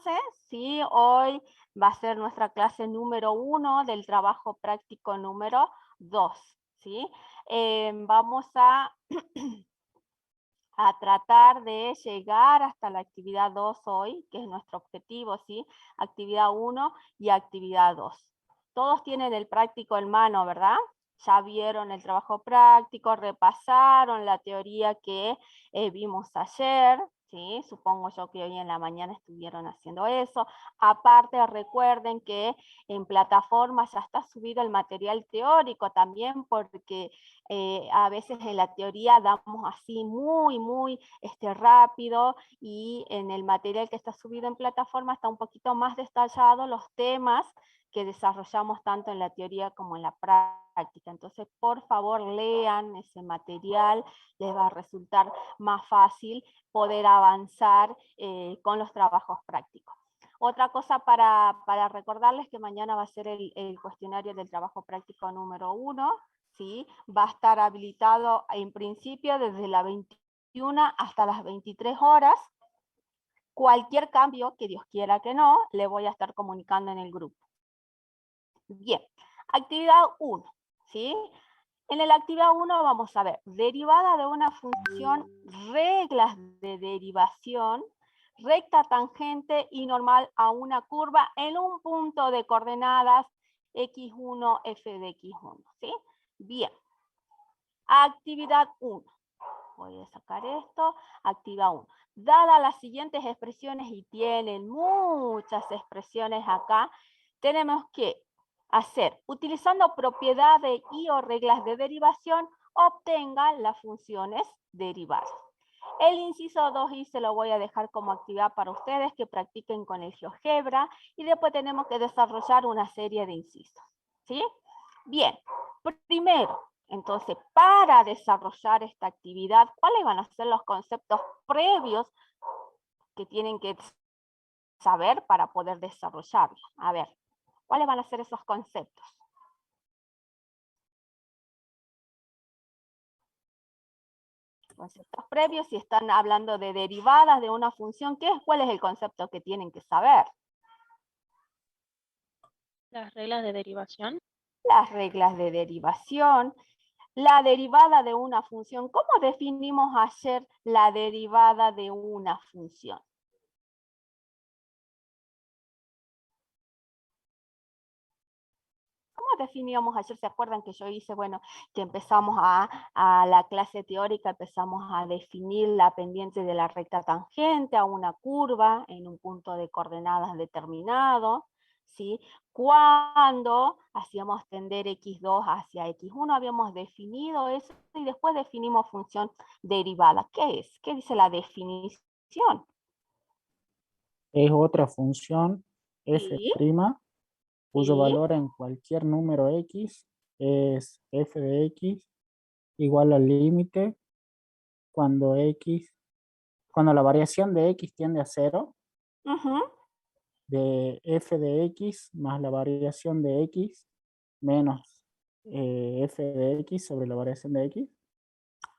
entonces, sí, hoy va a ser nuestra clase número 1 del trabajo práctico número 2, ¿sí? Vamos a tratar de llegar hasta la actividad 2 hoy, que es nuestro objetivo, ¿sí? Actividad 1 y actividad 2. Todos tienen el práctico en mano, ¿verdad? Ya vieron el trabajo práctico, repasaron la teoría que vimos ayer, ¿sí? Supongo yo que hoy en la mañana estuvieron haciendo eso. Aparte, recuerden que en plataformas ya está subido el material teórico también, porque a veces en la teoría damos así muy rápido, y en el material que está subido en plataforma está un poquito más detallado los temas que desarrollamos tanto en la teoría como en la práctica. Entonces, por favor, lean ese material, les va a resultar más fácil poder avanzar con los trabajos prácticos. Otra cosa para recordarles que mañana va a ser el cuestionario del trabajo práctico número 1, ¿sí? Va a estar habilitado en principio desde las 21 hasta las 23 horas. Cualquier cambio, que Dios quiera que no, le voy a estar comunicando en el grupo. Bien, actividad 1, ¿sí? En la actividad 1 vamos a ver derivada de una función, reglas de derivación, recta tangente y normal a una curva en un punto de coordenadas x1, f de x1, ¿sí? Bien. Actividad 1. Voy a sacar esto. Actividad 1. Dadas las siguientes expresiones, y tienen muchas expresiones acá, tenemos que hacer, utilizando propiedades y o reglas de derivación, obtenga las funciones derivadas. El inciso 2i se lo voy a dejar como actividad para ustedes que practiquen con el GeoGebra, y después tenemos que desarrollar una serie de incisos, ¿sí? Bien, primero, entonces, para desarrollar esta actividad, ¿cuáles van a ser los conceptos previos que tienen que saber para poder desarrollarla? A ver, ¿cuáles van a ser esos conceptos? Conceptos previos, si están hablando de derivadas de una función, ¿cuál es el concepto que tienen que saber? Las reglas de derivación. Las reglas de derivación. La derivada de una función. ¿Cómo definimos ayer la derivada de una función? ¿Cómo definíamos ayer? ¿Se acuerdan que yo hice, bueno, que empezamos a la clase teórica, empezamos a definir la pendiente de la recta tangente a una curva en un punto de coordenadas determinado, ¿sí? Cuando hacíamos tender x2 hacia x1, habíamos definido eso, y después definimos función derivada. ¿Qué es? ¿Qué dice la definición? Es otra función f', Sí, cuyo sí. valor en cualquier número x es f de x igual al límite cuando cuando la variación de x tiende a 0, Ujú. de f de x más la variación de x menos f de x sobre la variación de x.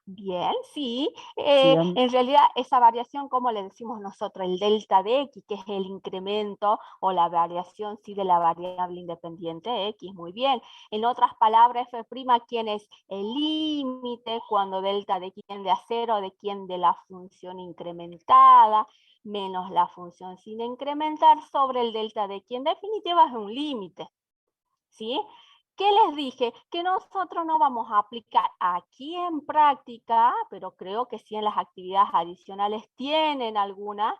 Bien, sí. Siempre, En realidad, esa variación, ¿cómo le decimos nosotros? El delta de x, que es el incremento o la variación, sí, de la variable independiente x. Muy bien. En otras palabras, f', ¿quién es el límite cuando delta de x tiende a 0 de la función incrementada menos la función sin incrementar sobre el delta de x? En definitiva, es un límite, ¿sí? ¿Qué les dije? Que nosotros no vamos a aplicar aquí en práctica, pero creo que sí en las actividades adicionales tienen alguna,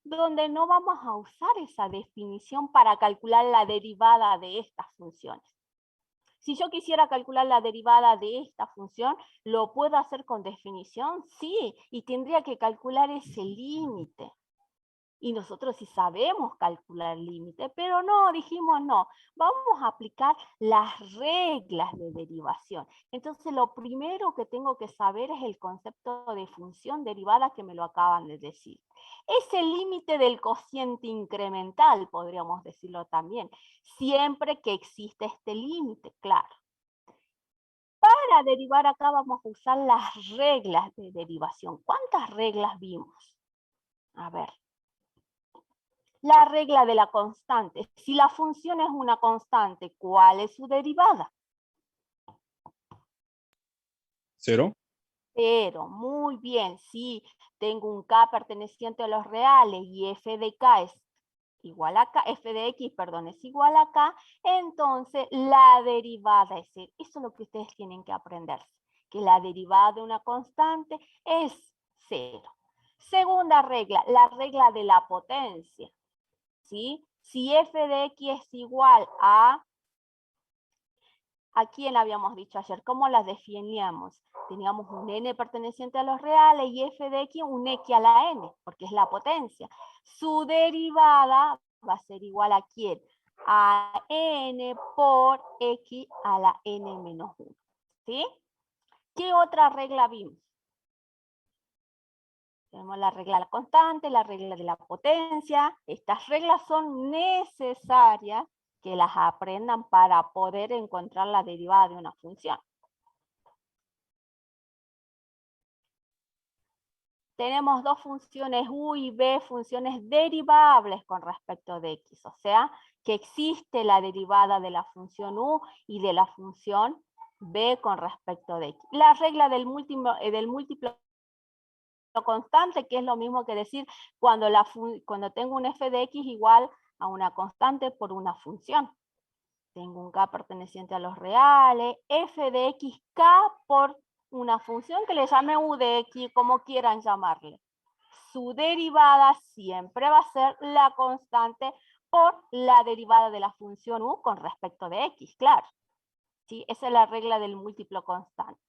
donde no vamos a usar esa definición para calcular la derivada de estas funciones. Si yo quisiera calcular la derivada de esta función, ¿lo puedo hacer con definición? Sí, y tendría que calcular ese límite. Y nosotros sí sabemos calcular el límite, pero no, dijimos no, vamos a aplicar las reglas de derivación. Entonces lo primero que tengo que saber es el concepto de función derivada, que me lo acaban de decir. Es el límite del cociente incremental, podríamos decirlo también, siempre que existe este límite, claro. Para derivar acá vamos a usar las reglas de derivación. ¿Cuántas reglas vimos? A ver. La regla de la constante. Si la función es una constante, ¿cuál es su derivada? 0. 0. Muy bien. Si tengo un k perteneciente a los reales y f de k es igual a k, f de x, perdón, es igual a k, entonces la derivada es 0. Eso es lo que ustedes tienen que aprenderse, que la derivada de una constante es 0. Segunda regla, la regla de la potencia. ¿Sí? Si f de x es igual ¿a quién habíamos dicho ayer? ¿Cómo las definíamos? Teníamos un n perteneciente a los reales y f de x un x a la n, porque es la potencia. Su derivada va a ser igual ¿a quién? A n por x a la n menos 1. ¿Sí? ¿Qué otra regla vimos? Tenemos la regla de la constante, la regla de la potencia. Estas reglas son necesarias que las aprendan para poder encontrar la derivada de una función. Tenemos dos funciones u y b, funciones derivables con respecto de x. O sea, que existe la derivada de la función u y de la función b con respecto de x. La regla del múltiplo constante, que es lo mismo que decir cuando tengo un f de x igual a una constante por una función. Tengo un k perteneciente a los reales, f de x k por una función que le llame u de x, como quieran llamarle. Su derivada siempre va a ser la constante por la derivada de la función u con respecto de x, claro. ¿Sí? Esa es la regla del múltiplo constante.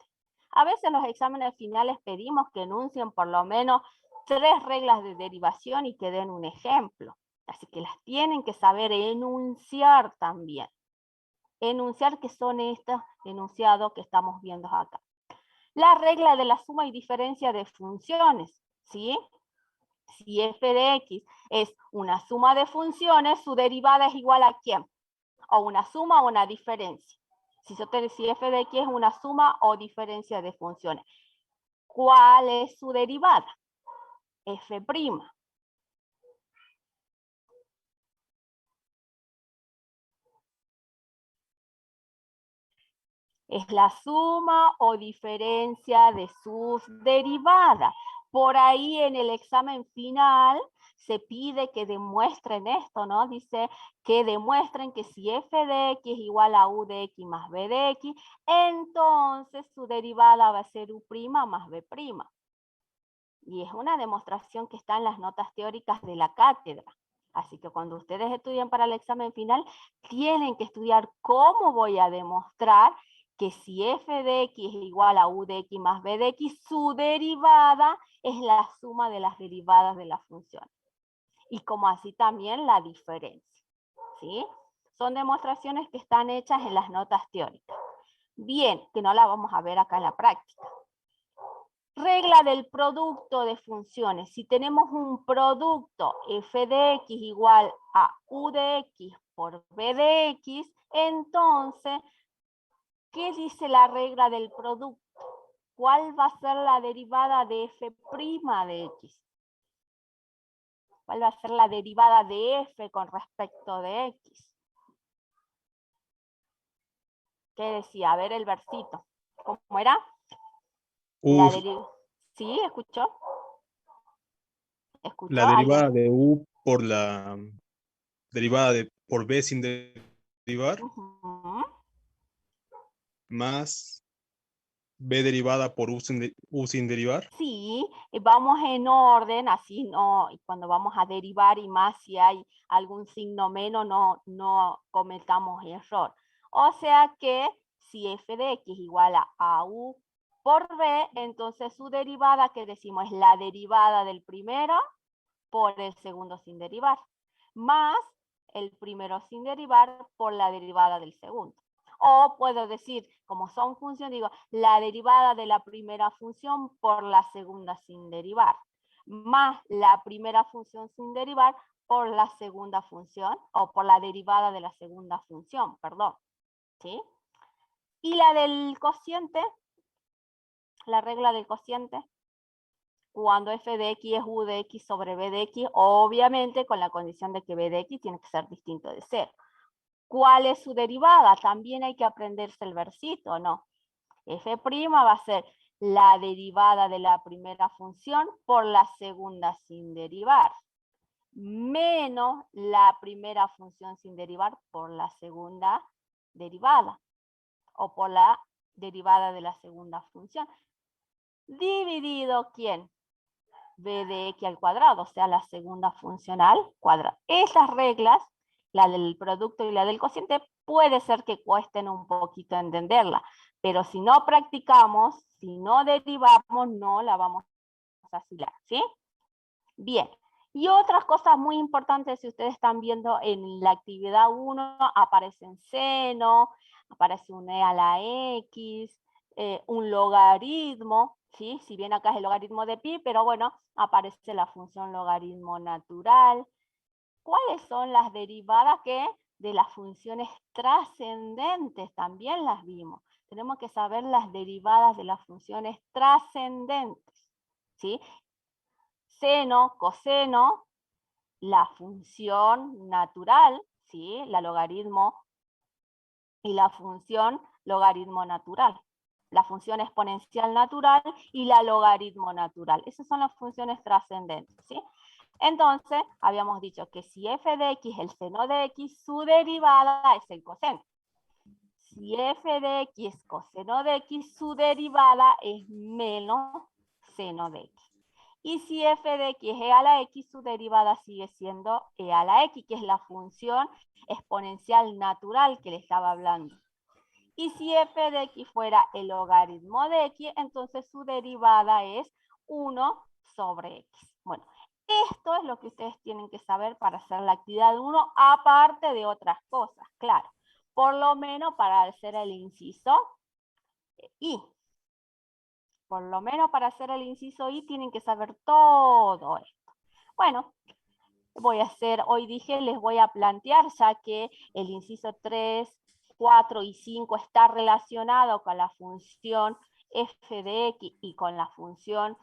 A veces en los exámenes finales pedimos que enuncien por lo menos 3 reglas de derivación y que den un ejemplo. Así que las tienen que saber enunciar también. Enunciar, que son estos enunciados que estamos viendo acá. La regla de la suma y diferencia de funciones, ¿sí? Si f de x es una suma de funciones, su derivada es igual ¿a quién? O una suma o una diferencia. Si f de x es una suma o diferencia de funciones. ¿Cuál es su derivada? F'. Es la suma o diferencia de sus derivadas. Por ahí en el examen final se pide que demuestren esto, ¿no? Dice que demuestren que si f de x es igual a u de x más b de x, entonces su derivada va a ser u' más b'. Y es una demostración que está en las notas teóricas de la cátedra. Así que cuando ustedes estudian para el examen final, tienen que estudiar cómo voy a demostrar que si f de x es igual a u de x más b de x, su derivada es la suma de las derivadas de la función. Y como así también la diferencia. ¿Sí? Son demostraciones que están hechas en las notas teóricas. Bien, que no la vamos a ver acá en la práctica. Regla del producto de funciones. Si tenemos un producto f de x igual a u de x por b de x, entonces, ¿qué dice la regla del producto? ¿Cuál va a ser la derivada de f' de x? ¿Cuál va a ser la derivada de f con respecto de x? ¿Qué decía? A ver el versito. ¿Cómo era? ¿Sí? ¿Escuchó? ¿Escuchó La derivada alguien? de u por la derivada por b sin derivar, más b derivada por u sin derivar. Sí, vamos en orden, así no, y cuando vamos a derivar y más si hay algún signo menos, no cometamos error. O sea que si f de x igual a u por b, entonces su derivada, que decimos, es la derivada del primero por el segundo sin derivar, más el primero sin derivar por la derivada del segundo. O puedo decir, como son funciones, digo, la derivada de la primera función por la segunda sin derivar, más la primera función sin derivar por la segunda función, o por la derivada de la segunda función, perdón. ¿Sí? Y la del cociente, la regla del cociente, cuando f de x es u de x sobre b de x, obviamente con la condición de que b de x tiene que ser distinto de 0. ¿Cuál es su derivada? También hay que aprenderse el versito, ¿no? F' va a ser la derivada de la primera función por la segunda sin derivar, menos la primera función sin derivar por la segunda derivada, o por la derivada de la segunda función. Dividido, ¿quién? B de x al cuadrado, o sea, la segunda función al cuadrado. Esas reglas, la del producto y la del cociente, puede ser que cuesten un poquito entenderla, pero si no practicamos, si no derivamos, no la vamos a asilar, ¿sí? Bien. Y otras cosas muy importantes, si ustedes están viendo en la actividad 1, aparecen seno, aparece un e a la x, un logaritmo, ¿sí? Si bien acá es el logaritmo de pi, pero bueno, aparece la función logaritmo natural. ¿Cuáles son las derivadas de las funciones trascendentes? También las vimos. Tenemos que saber las derivadas de las funciones trascendentes, ¿sí? Seno, coseno, la función natural, ¿sí? La logaritmo y la función logaritmo natural. La función exponencial natural y la logaritmo natural. Esas son las funciones trascendentes, ¿sí? Entonces, habíamos dicho que si f de x es el seno de x, su derivada es el coseno. Si f de x es coseno de x, su derivada es menos seno de x. Y si f de x es e a la x, su derivada sigue siendo e a la x, que es la función exponencial natural que le estaba hablando. Y si f de x fuera el logaritmo de x, entonces su derivada es 1 sobre x. Bueno, esto es lo que ustedes tienen que saber para hacer la actividad 1, aparte de otras cosas, claro. Por lo menos para hacer el inciso I. Por lo menos para hacer el inciso I tienen que saber todo esto. Bueno, hoy dije, les voy a plantear, ya que el inciso 3, 4 y 5 está relacionado con la función f de x y con la función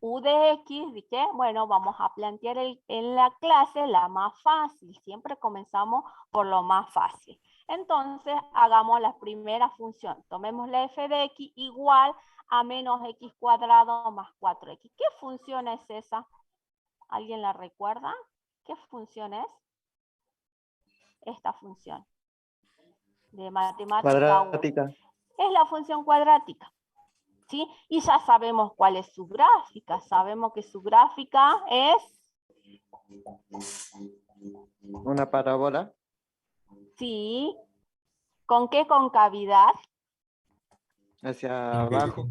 u de x, ¿viste? Bueno, vamos a plantear en la clase la más fácil. Siempre comenzamos por lo más fácil. Entonces, hagamos la primera función. Tomemos la f de x igual a menos x cuadrado más 4x. ¿Qué función es esa? ¿Alguien la recuerda? ¿Qué función es? Esta función de matemática 1. Cuadrática. Es la función cuadrática, ¿sí? Y ya sabemos cuál es su gráfica. Sabemos que su gráfica es... Una parábola. Sí. ¿Con qué concavidad? Hacia abajo.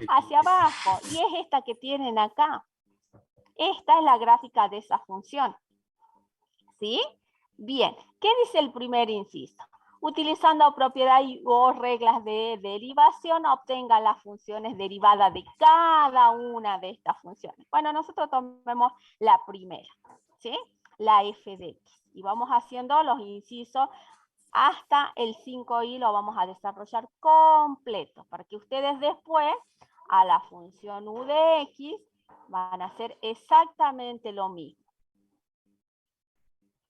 Hacia abajo. Y es esta que tienen acá. Esta es la gráfica de esa función. ¿Sí? Bien. ¿Qué dice el primer inciso? Utilizando propiedades o reglas de derivación, obtenga las funciones derivadas de cada una de estas funciones. Bueno, nosotros tomemos la primera, ¿sí? La f de x. Y vamos haciendo los incisos hasta el 5i, lo vamos a desarrollar completo, para que ustedes después, a la función u de x, van a hacer exactamente lo mismo.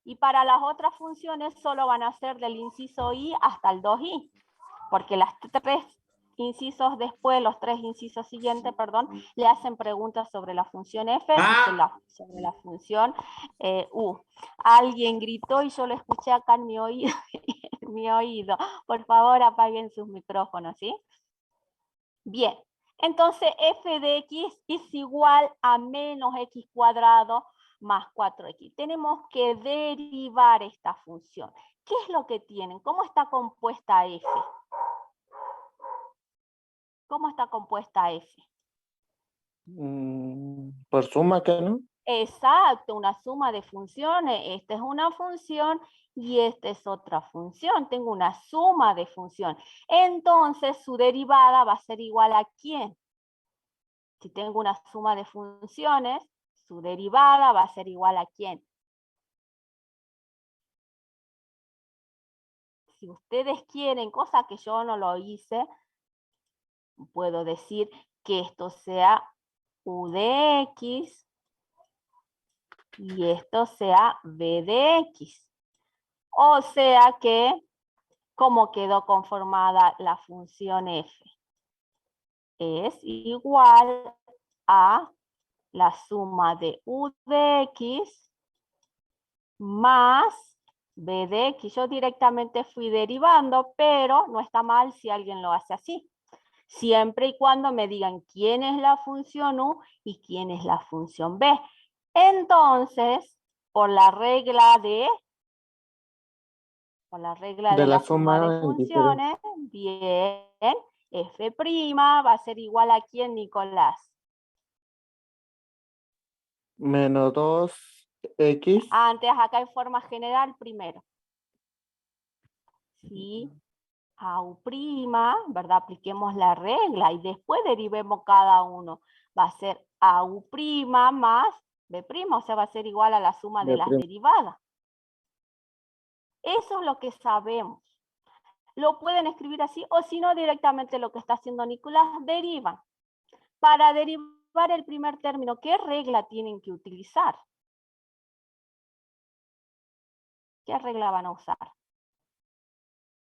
Y para las otras funciones solo van a ser del inciso i hasta el 2i, porque las tres incisos después, los tres incisos siguientes, perdón, le hacen preguntas sobre la función f y sobre la función u. Alguien gritó y yo lo escuché acá en mi oído. En mi oído. Por favor, apaguen sus micrófonos, ¿sí? Bien, entonces f de x es igual a menos x cuadrado más 4x. Tenemos que derivar esta función. ¿Qué es lo que tienen? ¿Cómo está compuesta f? ¿Cómo está compuesta f? Por suma, ¿qué no? Exacto, una suma de funciones. Esta es una función y esta es otra función. Tengo una suma de función. Entonces, su derivada va a ser igual a ¿quién? Si tengo una suma de funciones, su derivada va a ser igual a ¿quién? Si ustedes quieren, cosa que yo no lo hice, puedo decir que esto sea u de x y esto sea b de x. O sea que, ¿cómo quedó conformada la función f? Es igual a la suma de u de x más b de x. Yo directamente fui derivando, pero no está mal si alguien lo hace así. Siempre y cuando me digan quién es la función u y quién es la función b. Entonces, por la regla de la suma de en funciones, bien, f' va a ser igual a quién, Nicolás. Menos 2x. Antes, acá en forma general, primero. Sí, a u', ¿verdad? Apliquemos la regla y después derivemos cada uno. Va a ser a u' más b', o sea, va a ser igual a la suma de las derivadas. Eso es lo que sabemos. Lo pueden escribir así o si no directamente lo que está haciendo Nicolás, derivan. Para derivar el primer término, ¿qué regla tienen que utilizar? ¿Qué regla van a usar?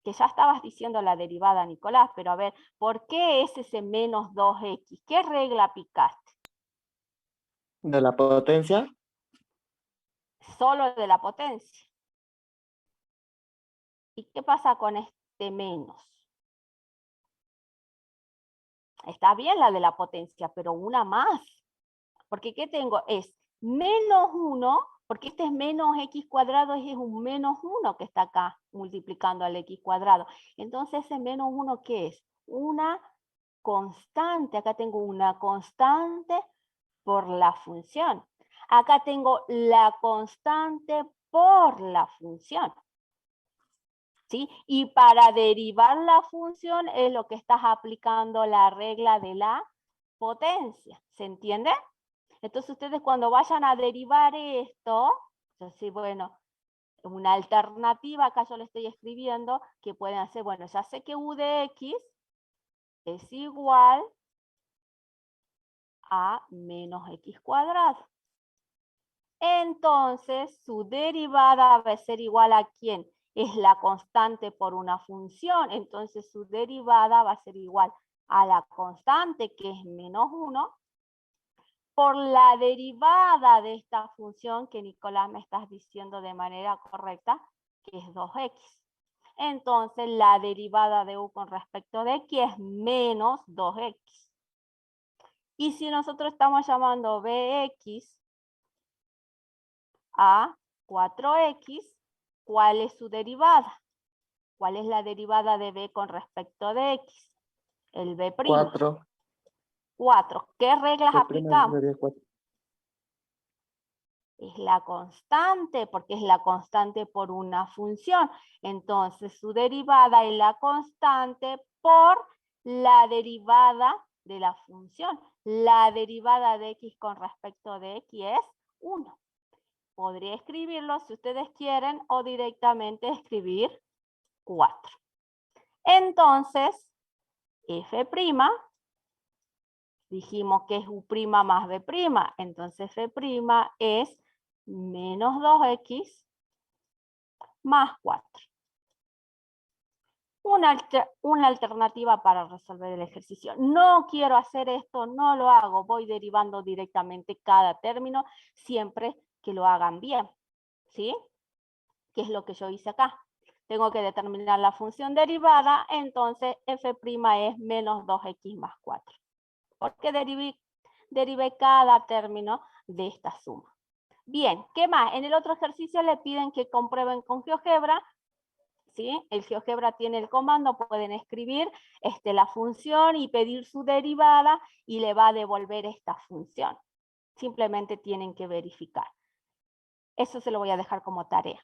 Que ya estabas diciendo la derivada, Nicolás, pero a ver, ¿por qué es ese menos 2x? ¿Qué regla aplicaste? De la potencia. Solo de la potencia. ¿Y qué pasa con este menos? Está bien la de la potencia, pero una más. Porque ¿qué tengo? Es menos 1, porque este es menos x cuadrado, es un menos 1 que está acá multiplicando al x cuadrado. Entonces ese menos 1, ¿qué es? Una constante. Acá tengo una constante por la función. Acá tengo la constante por la función. ¿Sí? Y para derivar la función es lo que estás aplicando la regla de la potencia. ¿Se entiende? Entonces ustedes cuando vayan a derivar esto, entonces, bueno, una alternativa, acá yo le estoy escribiendo, que pueden hacer, bueno, ya sé que u de x es igual a menos x cuadrado. Entonces, su derivada va a ser igual a ¿quién? Es la constante por una función. Entonces, su derivada va a ser igual a la constante, que es menos 1, por la derivada de esta función que Nicolás me estás diciendo de manera correcta, que es 2x. Entonces, la derivada de u con respecto de x es menos 2x. Y si nosotros estamos llamando bx a 4x, ¿cuál es su derivada? ¿Cuál es la derivada de b con respecto de x? El b'. 4. 4. ¿Qué reglas aplicamos? Sería 4. Es la constante, porque es la constante por una función. Entonces, su derivada es la constante por la derivada de la función. La derivada de x con respecto de x es 1. Podría escribirlo si ustedes quieren o directamente escribir 4. Entonces, f', dijimos que es u' más b', entonces f' es menos 2x más 4. Una alternativa para resolver el ejercicio. No quiero hacer esto, no lo hago, voy derivando directamente cada término, siempre que lo hagan bien, ¿sí? ¿Qué es lo que yo hice acá? Tengo que determinar la función derivada, entonces f' es menos 2x más 4. Porque derivé cada término de esta suma. Bien, ¿qué más? En el otro ejercicio le piden que comprueben con GeoGebra, ¿sí? El GeoGebra tiene el comando, pueden escribir la función y pedir su derivada y le va a devolver esta función. Simplemente tienen que verificar. Eso se lo voy a dejar como tarea.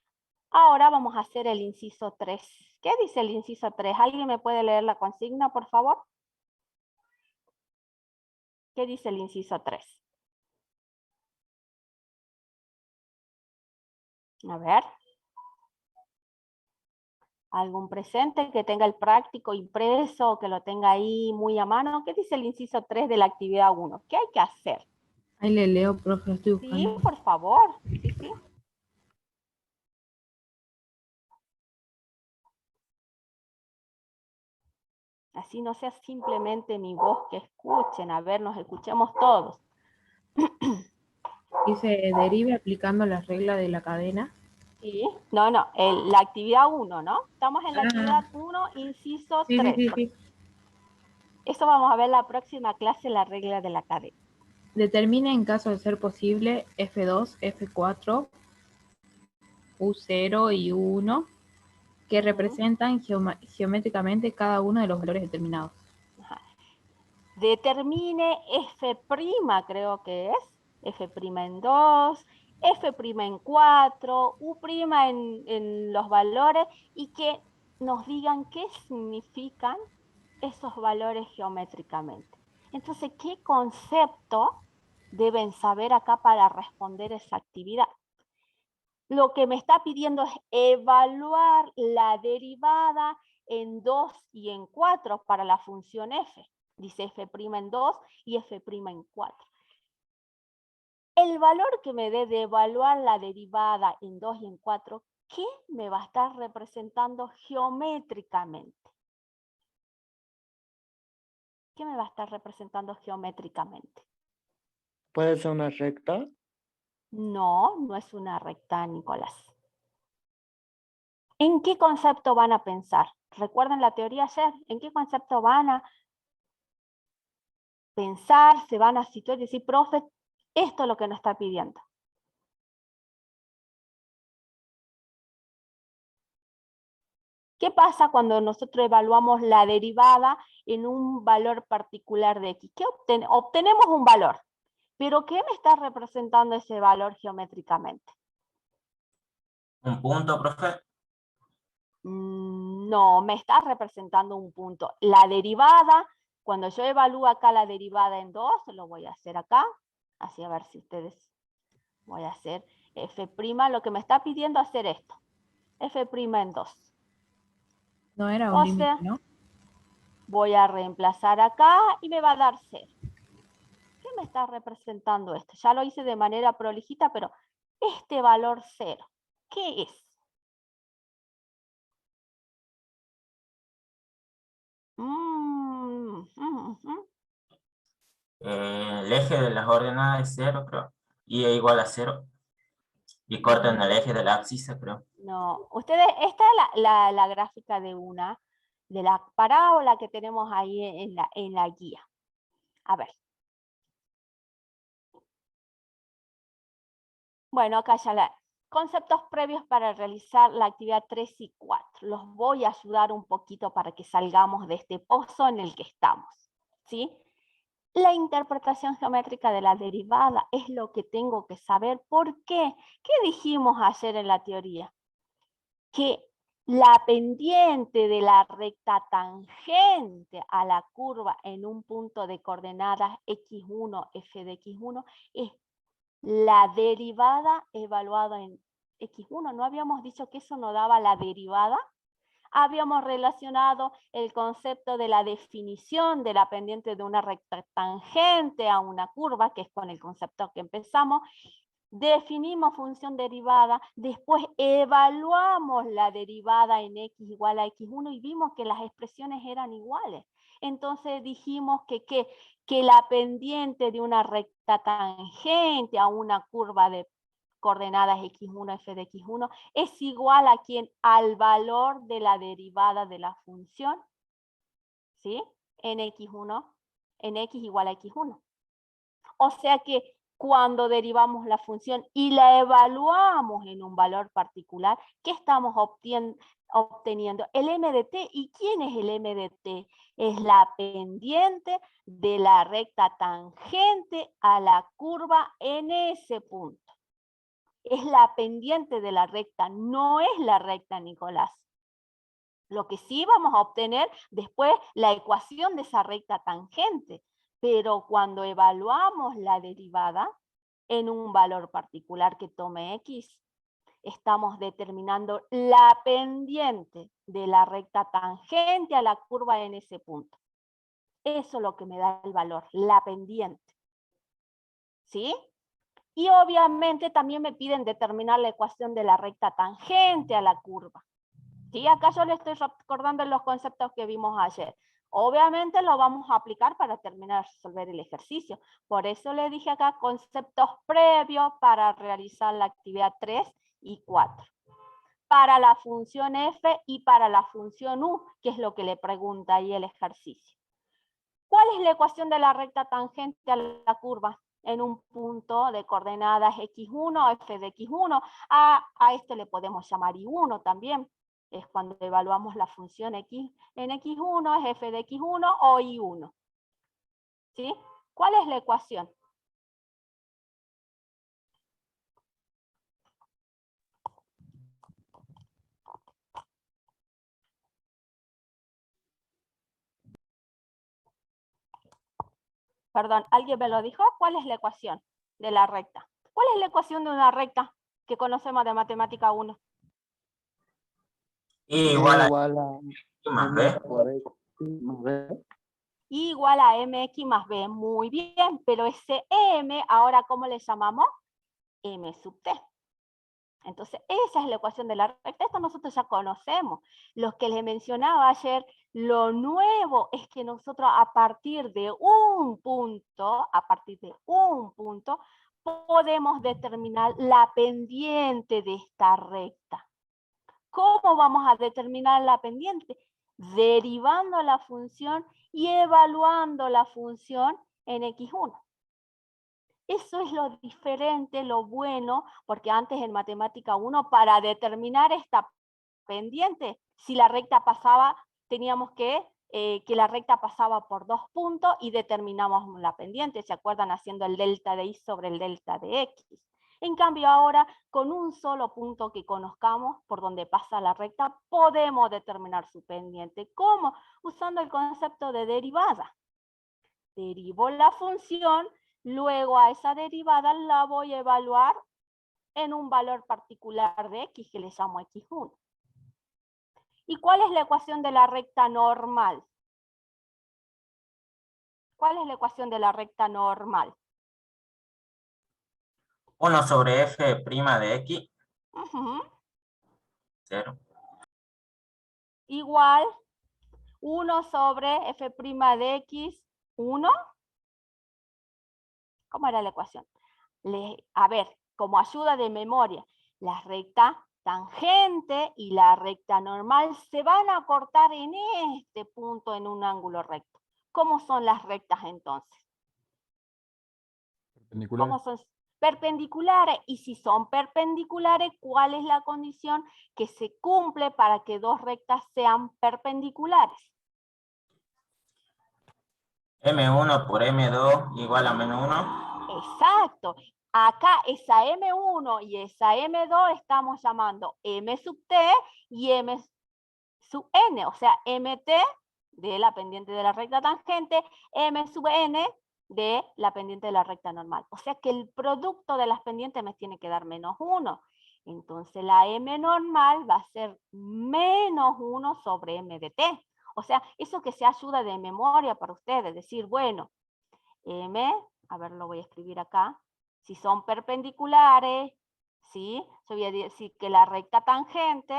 Ahora vamos a hacer el inciso 3. ¿Qué dice el inciso 3? ¿Alguien me puede leer la consigna, por favor? ¿Qué dice el inciso 3? A ver. ¿Algún presente que tenga el práctico impreso o que lo tenga ahí muy a mano? ¿Qué dice el inciso 3 de la actividad 1? ¿Qué hay que hacer? Ahí le leo, profe, estoy Sí, buscando. por favor. Sí, sí. Así no sea simplemente mi voz que escuchen, a ver, nos escuchemos todos. Dice, derive aplicando las reglas de la cadena. Sí, no, la actividad 1, ¿no? Estamos en la Ah. actividad 1, inciso Sí, 3. sí, sí. Eso vamos a ver la próxima clase, la regla de la cadena. Determine en caso de ser posible F2, F4, U0 y U1 que representan geométricamente cada uno de los valores determinados. Ajá. Determine F', creo que es, F' en 2, F' en 4, U' en los valores y que nos digan qué significan esos valores geométricamente. Entonces, ¿qué concepto deben saber acá para responder esa actividad? Lo que me está pidiendo es evaluar la derivada en 2 y en 4 para la función f. Dice f' en 2 y f' en 4. El valor que me dé de evaluar la derivada en 2 y en 4, ¿qué me va a estar representando geométricamente? ¿Qué me va a estar representando geométricamente? ¿Puede ser una recta? No, no es una recta, Nicolás. ¿En qué concepto van a pensar? ¿Recuerdan la teoría ayer? ¿En qué concepto van a pensar, se van a situar y decir, profe, esto es lo que nos está pidiendo? ¿Qué pasa cuando nosotros evaluamos la derivada en un valor particular de x? ¿Qué obtenemos un valor, pero ¿qué me está representando ese valor geométricamente? ¿Un punto, profe? No, me está representando un punto. La derivada, cuando yo evalúo acá la derivada en 2, lo voy a hacer acá, así a ver si ustedes, voy a hacer f', lo que me está pidiendo hacer esto, f' en 2. No era un límite, sea, ¿no? voy a reemplazar acá y me va a dar 0. ¿Qué me está representando esto? Ya lo hice de manera prolijita, pero este valor 0, ¿qué es? El eje de las ordenadas es 0, creo. Y es igual a 0. Y cortan el eje de la abscisa, creo. No, ustedes, esta es la gráfica de la parábola que tenemos ahí en la guía. A ver. Bueno, acá ya conceptos previos para realizar la actividad 3 y 4. Los voy a ayudar un poquito para que salgamos de este pozo en el que estamos, ¿sí? La interpretación geométrica de la derivada es lo que tengo que saber. ¿Por qué? ¿Qué dijimos ayer en la teoría? Que la pendiente de la recta tangente a la curva en un punto de coordenadas x1, f de x1, es la derivada evaluada en x1. ¿No habíamos dicho que eso no daba la derivada? Habíamos relacionado el concepto de la definición de la pendiente de una recta tangente a una curva, que es con el concepto que empezamos. Definimos función derivada, después evaluamos la derivada en x igual a x1 y vimos que las expresiones eran iguales. Entonces dijimos que la pendiente de una recta tangente a una curva de coordenadas x1, f de x1, es igual a ¿quién? Al valor de la derivada de la función, ¿sí? En x1, en x igual a x1. O sea que cuando derivamos la función y la evaluamos en un valor particular, ¿qué estamos obteniendo? El m de t. ¿Y quién es el m de t? Es la pendiente de la recta tangente a la curva en ese punto. Es la pendiente de la recta, no es la recta, Nicolás. Lo que sí vamos a obtener después la ecuación de esa recta tangente. Pero cuando evaluamos la derivada en un valor particular que tome x, estamos determinando la pendiente de la recta tangente a la curva en ese punto. Eso es lo que me da el valor, la pendiente. ¿Sí? Y obviamente también me piden determinar la ecuación de la recta tangente a la curva. ¿Sí? Acá yo le estoy recordando los conceptos que vimos ayer. Obviamente lo vamos a aplicar para terminar de resolver el ejercicio. Por eso le dije acá conceptos previos para realizar la actividad 3 y 4. Para la función f y para la función u, que es lo que le pregunta ahí el ejercicio. ¿Cuál es la ecuación de la recta tangente a la curva? En un punto de coordenadas x1, f de x1, a este le podemos llamar y1 también. Es cuando evaluamos la función x en x1, es f de x1 o y1. ¿Sí? ¿Cuál es la ecuación? Perdón, ¿alguien me lo dijo? ¿Cuál es la ecuación de la recta? ¿Cuál es la ecuación de una recta que conocemos de matemática 1? Y igual a igual a y más b. m por x más b. Igual a mx más b. Muy bien, pero ese m, ahora ¿cómo le llamamos? M sub t. Entonces, esa es la ecuación de la recta. Esto nosotros ya conocemos. Los que les mencionaba ayer, lo nuevo es que nosotros a partir de un punto, podemos determinar la pendiente de esta recta. ¿Cómo vamos a determinar la pendiente? Derivando la función y evaluando la función en x1. Eso es lo diferente, lo bueno, porque antes en matemática 1, para determinar esta pendiente, si la recta pasaba, teníamos que la recta pasaba por 2 puntos y determinamos la pendiente, ¿se acuerdan? Haciendo el delta de y sobre el delta de x. En cambio ahora, con un solo punto que conozcamos por donde pasa la recta, podemos determinar su pendiente. ¿Cómo? Usando el concepto de derivada. Derivo la función, luego a esa derivada la voy a evaluar en un valor particular de x que le llamo x1. ¿Y cuál es la ecuación de la recta normal? ¿Cuál es la ecuación de la recta normal? 1 sobre f' de x. 0. Igual 1 sobre f' de x, 1. ¿Cómo era la ecuación? A ver, como ayuda de memoria, la recta tangente y la recta normal se van a cortar en este punto en un ángulo recto. ¿Cómo son las rectas entonces? ¿Cómo son? Perpendiculares. Y si son perpendiculares, ¿cuál es la condición que se cumple para que dos rectas sean perpendiculares? M1 por M2 igual a menos 1. Exacto. Acá esa M1 y esa M2 estamos llamando M sub T y M sub N, o sea, MT de la pendiente de la recta tangente, M sub N de la pendiente de la recta normal. O sea que el producto de las pendientes me tiene que dar menos 1. Entonces la M normal va a ser menos 1 sobre M de T. O sea, eso que se ayuda de memoria para ustedes, decir, bueno, M, a ver, lo voy a escribir acá, si son perpendiculares, ¿sí? Yo voy a decir que la recta tangente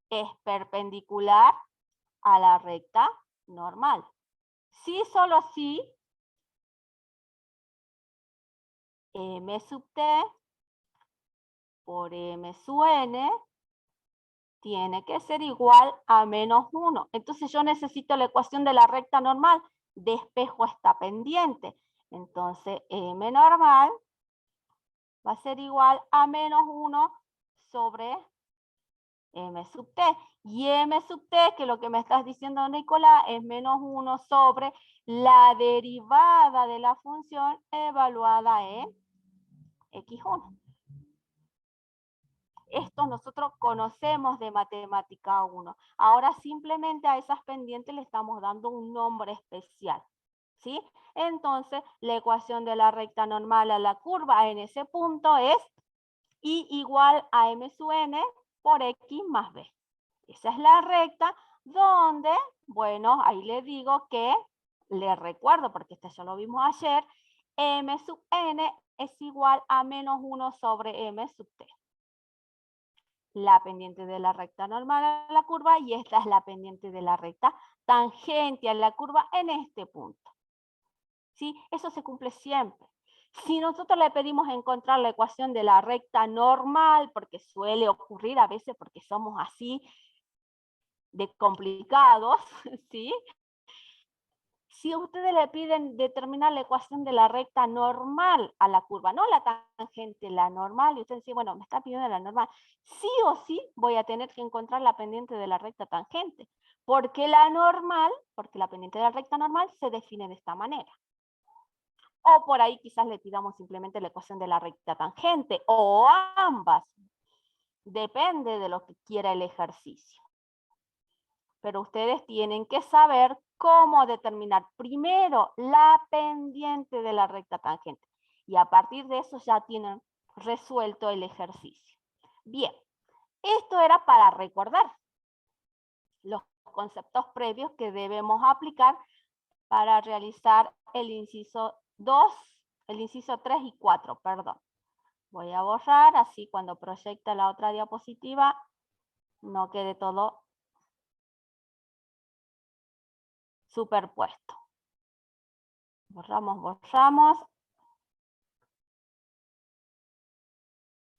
es perpendicular a la recta normal. Si solo si M sub T por M sub N tiene que ser igual a menos 1. Entonces yo necesito la ecuación de la recta normal. Despejo esta pendiente. Entonces M normal va a ser igual a menos 1 sobre M sub T. Y M sub T, que lo que me estás diciendo, Nicolás, es menos 1 sobre la derivada de la función evaluada en x1. Esto nosotros conocemos de matemática 1. Ahora simplemente a esas pendientes le estamos dando un nombre especial. ¿Sí? Entonces, la ecuación de la recta normal a la curva en ese punto es y igual a m sub n por x más b. Esa es la recta donde, bueno, ahí le digo que, le recuerdo, porque este ya lo vimos ayer, m sub n es igual a menos 1 sobre m sub t. La pendiente de la recta normal a la curva, y esta es la pendiente de la recta tangente a la curva en este punto. ¿Sí? Eso se cumple siempre. Si nosotros le pedimos encontrar la ecuación de la recta normal, porque suele ocurrir a veces porque somos así de complicados, ¿sí? Si ustedes le piden determinar la ecuación de la recta normal a la curva, no la tangente, la normal, y usted dice, bueno, me está pidiendo la normal, sí o sí voy a tener que encontrar la pendiente de la recta tangente, porque la pendiente de la recta normal se define de esta manera. O por ahí quizás le pidamos simplemente la ecuación de la recta tangente, o ambas, depende de lo que quiera el ejercicio. Pero ustedes tienen que saber cómo determinar primero la pendiente de la recta tangente. Y a partir de eso ya tienen resuelto el ejercicio. Bien, esto era para recordar los conceptos previos que debemos aplicar para realizar el inciso 2, el inciso 3 y 4, perdón. Voy a borrar, así cuando proyecte la otra diapositiva no quede todo superpuesto. Borramos, borramos.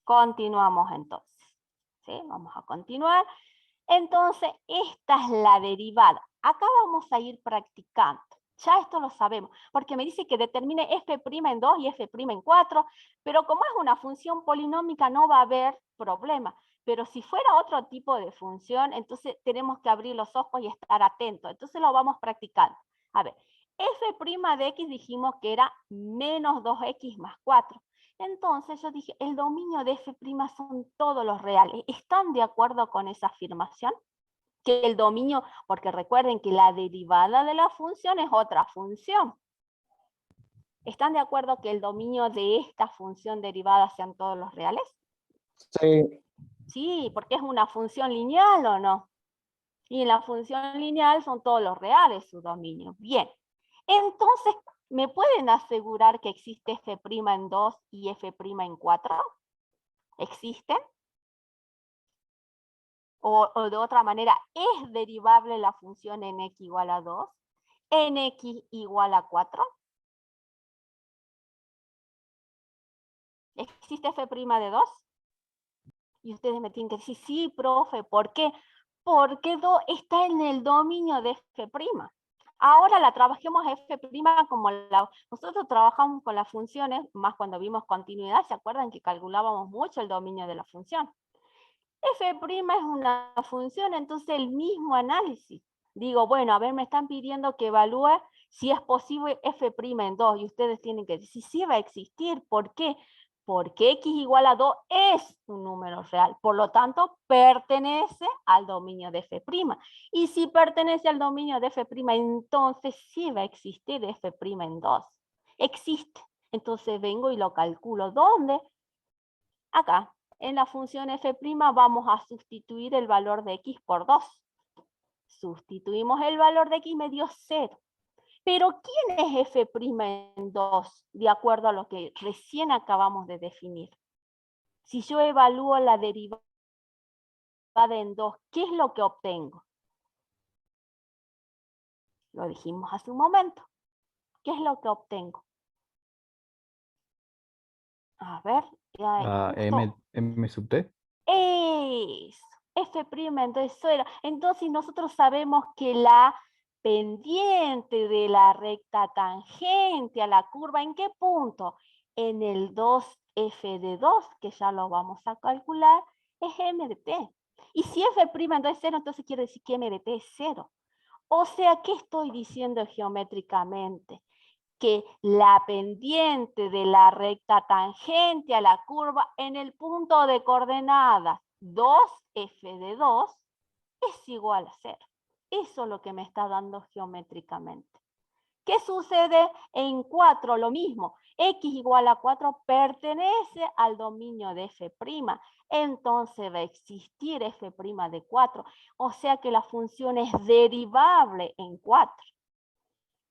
Continuamos entonces. ¿Sí?' a continuar. Entonces, esta es la derivada. Acá vamos a ir practicando. Ya esto lo sabemos, porque me dice que determine f' en 2 y f' en 4, pero como es una función polinómica no va a haber problema. Pero si fuera otro tipo de función, entonces tenemos que abrir los ojos y estar atentos. Entonces lo vamos practicando. A ver, f' de x dijimos que era menos 2x más 4. Entonces yo dije, el dominio de f' son todos los reales. ¿Están de acuerdo con esa afirmación? Que el dominio, porque recuerden que la derivada de la función es otra función. ¿Están de acuerdo que el dominio de esta función derivada sean todos los reales? Sí. Sí, porque es una función lineal, ¿o no? Y en la función lineal son todos los reales su dominio. Bien. Entonces, ¿me pueden asegurar que existe f' en 2 y f' en 4? ¿Existen? O de otra manera, ¿es derivable la función en x igual a 2? ¿En x igual a 4? ¿Existe f' de 2? Y ustedes me tienen que decir, sí, profe, ¿por qué? Porque está en el dominio de f'. Ahora la trabajemos a f' como nosotros trabajamos con las funciones, más cuando vimos continuidad, ¿se acuerdan que calculábamos mucho el dominio de la función? F' es una función, entonces el mismo análisis. Digo, bueno, a ver, me están pidiendo que evalúe si es posible f' en 2, y ustedes tienen que decir, sí va a existir. ¿Por qué? Porque x igual a 2 es un número real, por lo tanto, pertenece al dominio de f'. Y si pertenece al dominio de f', entonces sí va a existir f' en 2. Existe. Entonces vengo y lo calculo. ¿Dónde? Acá. En la función f' vamos a sustituir el valor de x por 2. Sustituimos el valor de x y me dio 0. Pero ¿quién es f' en 2? De acuerdo a lo que recién acabamos de definir. Si yo evalúo la derivada en 2, ¿qué es lo que obtengo? Lo dijimos hace un momento. ¿Qué es lo que obtengo? A ver. M sub t. Eso. F', entonces eso era. Entonces nosotros sabemos que la pendiente de la recta tangente a la curva, ¿en qué punto? En el 2f de 2, que ya lo vamos a calcular, es m de t. Y si f' entonces es 0, entonces quiere decir que m de t es 0. O sea, ¿qué estoy diciendo geométricamente? Que la pendiente de la recta tangente a la curva en el punto de coordenadas 2f de 2 es igual a 0. Eso es lo que me está dando geométricamente. ¿Qué sucede en 4? Lo mismo. X igual a 4 pertenece al dominio de f'. Entonces va a existir f' de 4. O sea que la función es derivable en 4.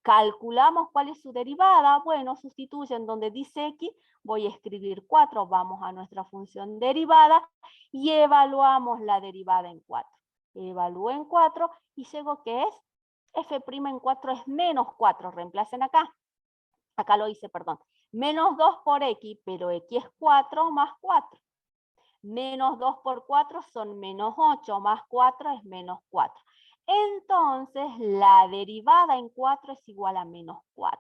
Calculamos cuál es su derivada. Bueno, sustituyen donde dice x, voy a escribir 4. Vamos a nuestra función derivada y evaluamos la derivada en 4. Evalúo en 4 y llego que es f' en 4 es menos 4. Reemplacen acá. Acá lo hice, perdón. Menos 2 por x, pero x es 4 más 4. Menos 2 por 4 son menos 8, más 4 es menos 4. Entonces, la derivada en 4 es igual a menos 4.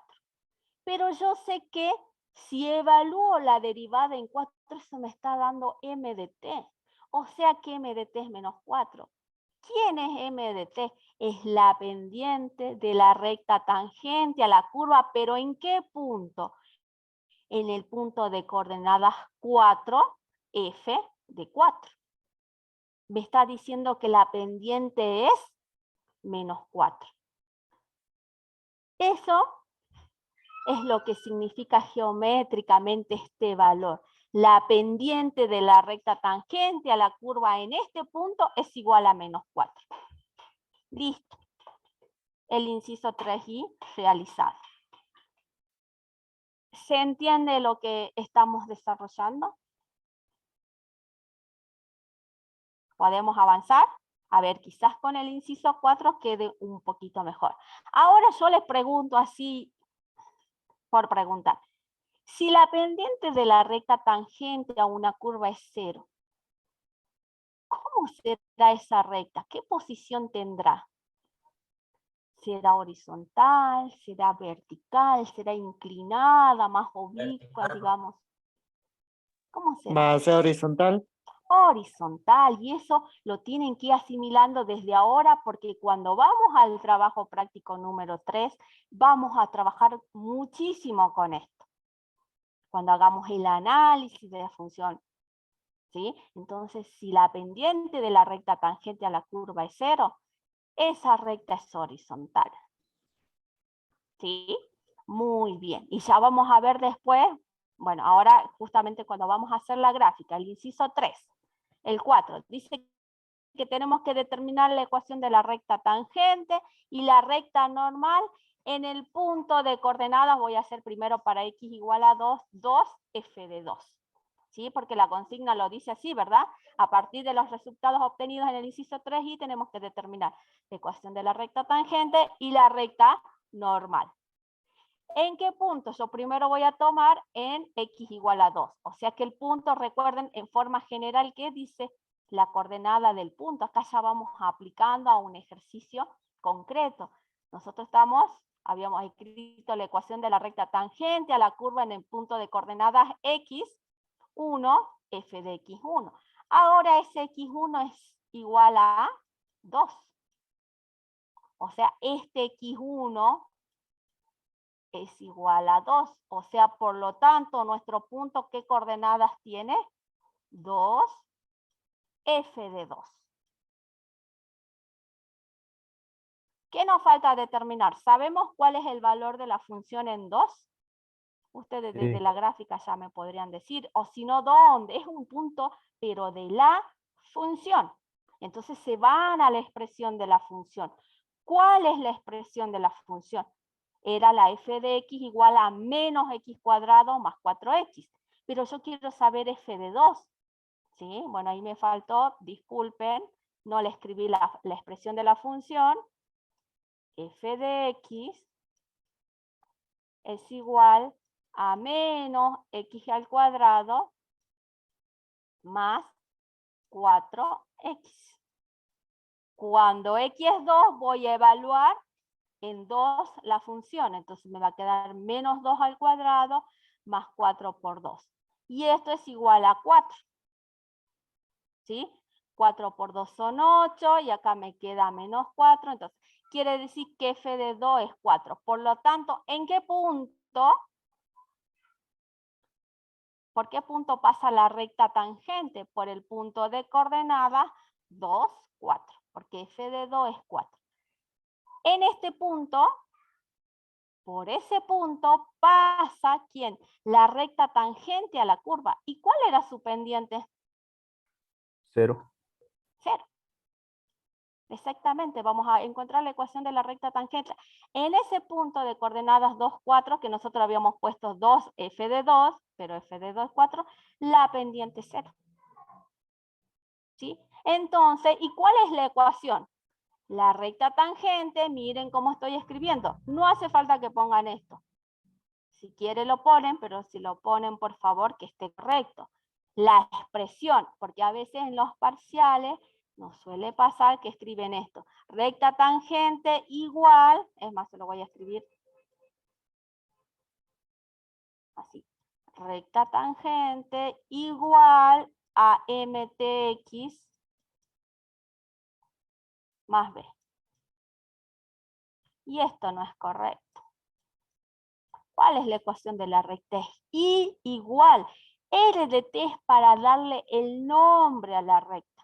Pero yo sé que si evalúo la derivada en 4, eso me está dando m de t. O sea que m de t es menos 4. ¿Quién es m de t? Es la pendiente de la recta tangente a la curva, pero ¿en qué punto? En el punto de coordenadas 4, f de 4. Me está diciendo que la pendiente es menos 4. Eso es lo que significa geométricamente este valor. La pendiente de la recta tangente a la curva en este punto es igual a menos 4. Listo. El inciso 3i realizado. ¿Se entiende lo que estamos desarrollando? ¿Podemos avanzar? A ver, quizás con el inciso 4 quede un poquito mejor. Ahora yo les pregunto así, por preguntar. Si la pendiente de la recta tangente a una curva es 0, ¿cómo será esa recta? ¿Qué posición tendrá? ¿Será horizontal? ¿Será vertical? ¿Será inclinada? ¿Más oblicua, digamos? ¿Cómo será? Va a ser horizontal. Horizontal, y eso lo tienen que ir asimilando desde ahora, porque cuando vamos al trabajo práctico número 3, vamos a trabajar muchísimo con esto. Cuando hagamos el análisis de la función, ¿sí? Entonces, si la pendiente de la recta tangente a la curva es 0, esa recta es horizontal. ¿Sí? Muy bien. Y ya vamos a ver después, bueno, ahora justamente cuando vamos a hacer la gráfica, el inciso 3, el 4, dice que tenemos que determinar la ecuación de la recta tangente y la recta normal en el punto de coordenadas. Voy a hacer primero para x igual a 2, 2f de 2. ¿Sí? Porque la consigna lo dice así, ¿verdad? A partir de los resultados obtenidos en el inciso 3i tenemos que determinar la ecuación de la recta tangente y la recta normal. ¿En qué punto? Yo primero voy a tomar en x igual a 2. O sea que el punto, recuerden, en forma general, ¿qué dice? La coordenada del punto. Acá ya vamos aplicando a un ejercicio concreto. Nosotros habíamos escrito la ecuación de la recta tangente a la curva en el punto de coordenadas x1, f de x1. Ahora ese x1 es igual a 2. O sea, este x1 es igual a 2. O sea, por lo tanto, nuestro punto, ¿qué coordenadas tiene? 2, f de 2. ¿Qué nos falta determinar? ¿Sabemos cuál es el valor de la función en 2? Ustedes desde Sí. la gráfica ya me podrían decir. O si no, ¿dónde? Es un punto, pero de la función. Entonces se van a la expresión de la función. ¿Cuál es la expresión de la función? Era la f de x igual a menos x cuadrado más 4x. Pero yo quiero saber f de 2. ¿Sí? Bueno, ahí me faltó, disculpen, no le escribí la expresión de la función. F de x es igual a menos x al cuadrado más 4x. Cuando x es 2, voy a evaluar en 2 la función. Entonces me va a quedar menos 2 al cuadrado más 4 por 2. Y esto es igual a 4. ¿Sí? 4 por 2 son 8 y acá me queda menos 4. Entonces quiere decir que f de 2 es 4. Por lo tanto, ¿en qué punto? ¿Por qué punto pasa la recta tangente? Por el punto de coordenadas 2, 4. Porque f de 2 es 4. En este punto, por ese punto pasa, ¿quién? La recta tangente a la curva. ¿Y cuál era su pendiente? 0. 0. Exactamente, vamos a encontrar la ecuación de la recta tangente. En ese punto de coordenadas 2, 4, que nosotros habíamos puesto 2, f de 2, pero f de 2 es 4, la pendiente es 0. ¿Sí? Entonces, ¿y cuál es la ecuación? La recta tangente, miren cómo estoy escribiendo. No hace falta que pongan esto. Si quiere lo ponen, pero si lo ponen, por favor, que esté correcto. La expresión, porque a veces en los parciales nos suele pasar que escriben esto. Recta tangente igual, es más, se lo voy a escribir así. Recta tangente igual a mtx más b. Y esto no es correcto. ¿Cuál es la ecuación de la recta? Es I igual. R de t es para darle el nombre a la recta.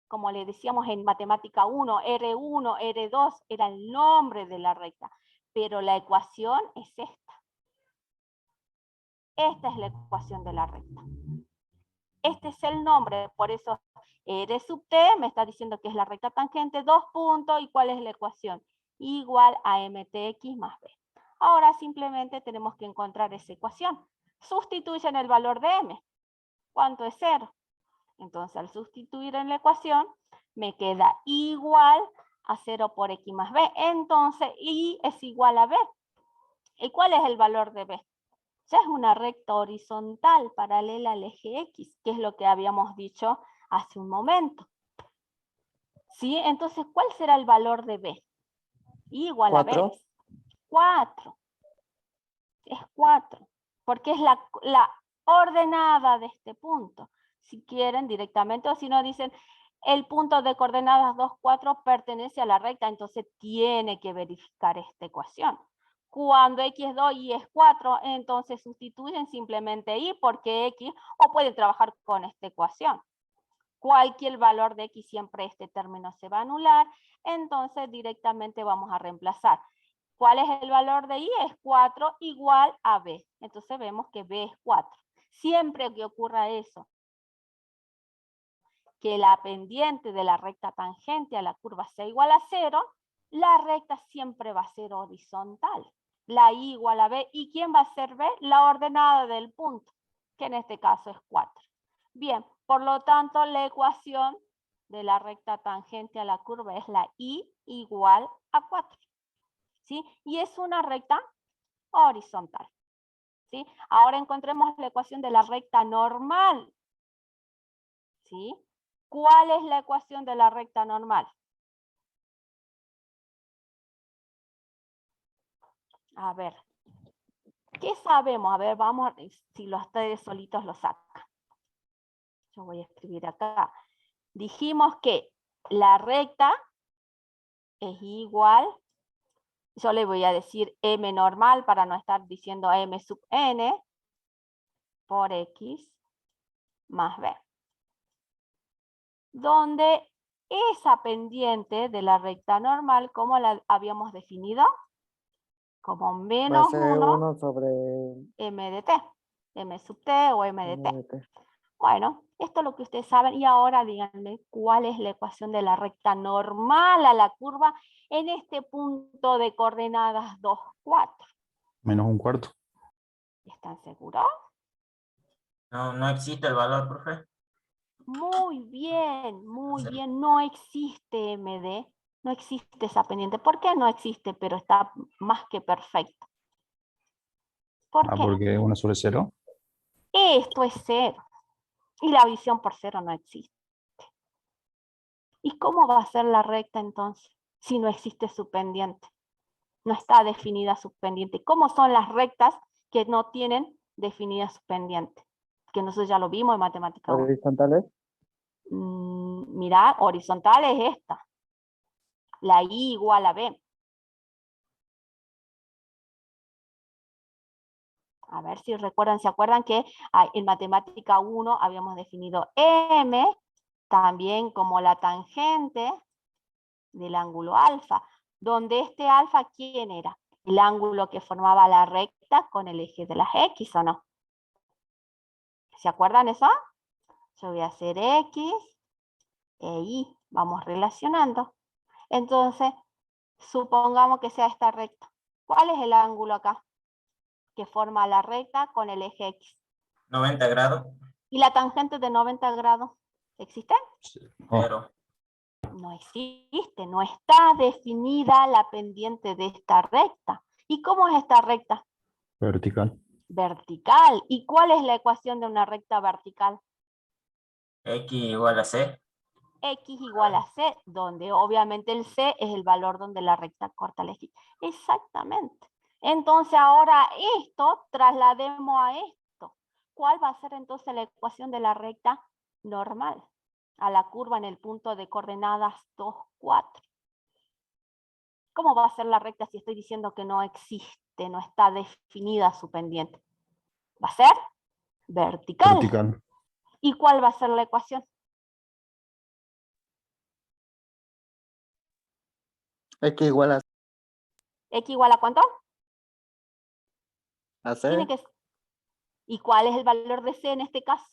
Como le decíamos en matemática 1, R1, R2 era el nombre de la recta. Pero la ecuación es esta. Esta es la ecuación de la recta. Este es el nombre, por eso R sub t me está diciendo que es la recta tangente, 2 puntos, ¿y cuál es la ecuación? Igual a mtx más b. Ahora simplemente tenemos que encontrar esa ecuación. Sustituyen el valor de m. ¿Cuánto es 0? Entonces al sustituir en la ecuación me queda igual a 0 por x más b. Entonces y es igual a b. ¿Y cuál es el valor de b? Ya es una recta horizontal paralela al eje X, que es lo que habíamos dicho hace un momento. ¿Sí? Entonces, ¿cuál será el valor de B? Igual 4. a B. 4. Es 4. Porque es la ordenada de este punto. Si quieren directamente, o si no dicen, el punto de coordenadas 2, 4 pertenece a la recta, entonces tiene que verificar esta ecuación. Cuando x es 2 y es 4, entonces sustituyen simplemente y porque x, o pueden trabajar con esta ecuación. Cualquier valor de x, siempre este término se va a anular, entonces directamente vamos a reemplazar. ¿Cuál es el valor de y? Es 4 igual a b. Entonces vemos que b es 4. Siempre que ocurra eso, que la pendiente de la recta tangente a la curva sea igual a 0, la recta siempre va a ser horizontal. La y igual a b. ¿Y quién va a ser b? La ordenada del punto, que en este caso es 4. Bien, por lo tanto, la ecuación de la recta tangente a la curva es la y igual a 4. ¿Sí? Y es una recta horizontal. ¿Sí? Ahora encontremos la ecuación de la recta normal. ¿Sí? ¿Cuál es la ecuación de la recta normal? A ver, ¿qué sabemos? A ver, vamos, si los ustedes solitos lo sacan. Yo voy a escribir acá. Dijimos que la recta es igual, yo le voy a decir m normal para no estar diciendo m sub n por x más b. Donde esa pendiente de la recta normal, ¿cómo la habíamos definido? Como Va a menos ser 1 1 sobre m de t, m sub t o m de t. MDT. Bueno, esto es lo que ustedes saben y ahora díganme cuál es la ecuación de la recta normal a la curva en este punto de coordenadas 2, 4. Menos un cuarto. ¿Están seguros? No existe el valor, profe. Muy bien, no existe MD, no existe esa pendiente. ¿Por qué no existe? Pero está más que perfecto. ¿Por qué? Porque 1 sobre 0. Esto es 0. Y la visión por 0 no existe. ¿Y cómo va a ser la recta entonces? Si no existe su pendiente. No está definida su pendiente. ¿Cómo son las rectas que no tienen definida su pendiente? Que nosotros ya lo vimos en matemática 1. Horizontales. Mirá, horizontal es esta. La y igual a b. A ver si recuerdan, ¿se acuerdan que en matemática 1 habíamos definido m también como la tangente del ángulo alfa? Donde este alfa, ¿quién era? el ángulo que formaba la recta con el eje de las X, ¿o no? ¿Se acuerdan eso? Yo voy a hacer X e Y. Vamos relacionando. Entonces, supongamos que sea esta recta. ¿Cuál es el ángulo acá que forma la recta con el eje X? 90 grados, ¿Y la tangente de 90 grados? ¿Existe? No, pero No existe, no está definida la pendiente de esta recta. ¿Y cómo es esta recta? vertical. Vertical. ¿Y cuál es la ecuación de una recta vertical? X igual a C. X igual a C, donde obviamente el C es el valor donde la recta corta la X. Exactamente. Entonces ahora esto, traslademos a esto. ¿Cuál va a ser entonces la ecuación de la recta normal? A la curva en el punto de coordenadas 2, 4. ¿Cómo va a ser la recta si estoy diciendo que no existe, no está definida su pendiente? ¿Va a ser? Vertical. Vertical. ¿Y cuál va a ser la ecuación? X igual ¿X igual a cuánto? a Tiene C. que... ¿Y cuál es el valor de C en este caso?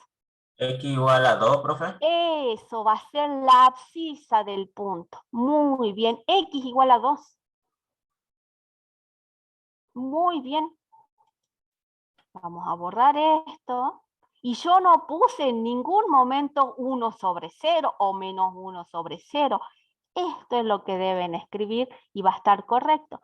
X igual a 2, profe. Eso va a ser la abscisa del punto. Muy bien. X igual a 2. Muy bien. Vamos a borrar esto. Y yo no puse en ningún momento 1 sobre 0 o menos 1 sobre 0. Esto es lo que deben escribir y va a estar correcto.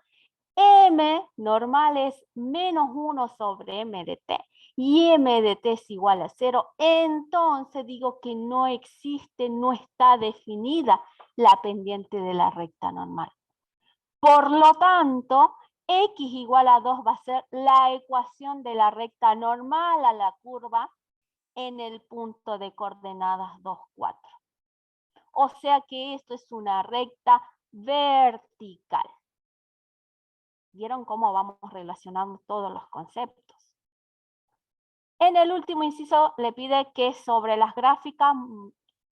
M normal es menos 1 sobre M de T. Y M de T es igual a 0. Entonces digo que no existe, no está definida la pendiente de la recta normal. Por lo tanto, X igual a 2 va a ser la ecuación de la recta normal a la curva en el punto de coordenadas 2, 4. O sea que esto es una recta vertical. ¿Vieron cómo vamos relacionando todos los conceptos? En el último inciso le pide que sobre las gráficas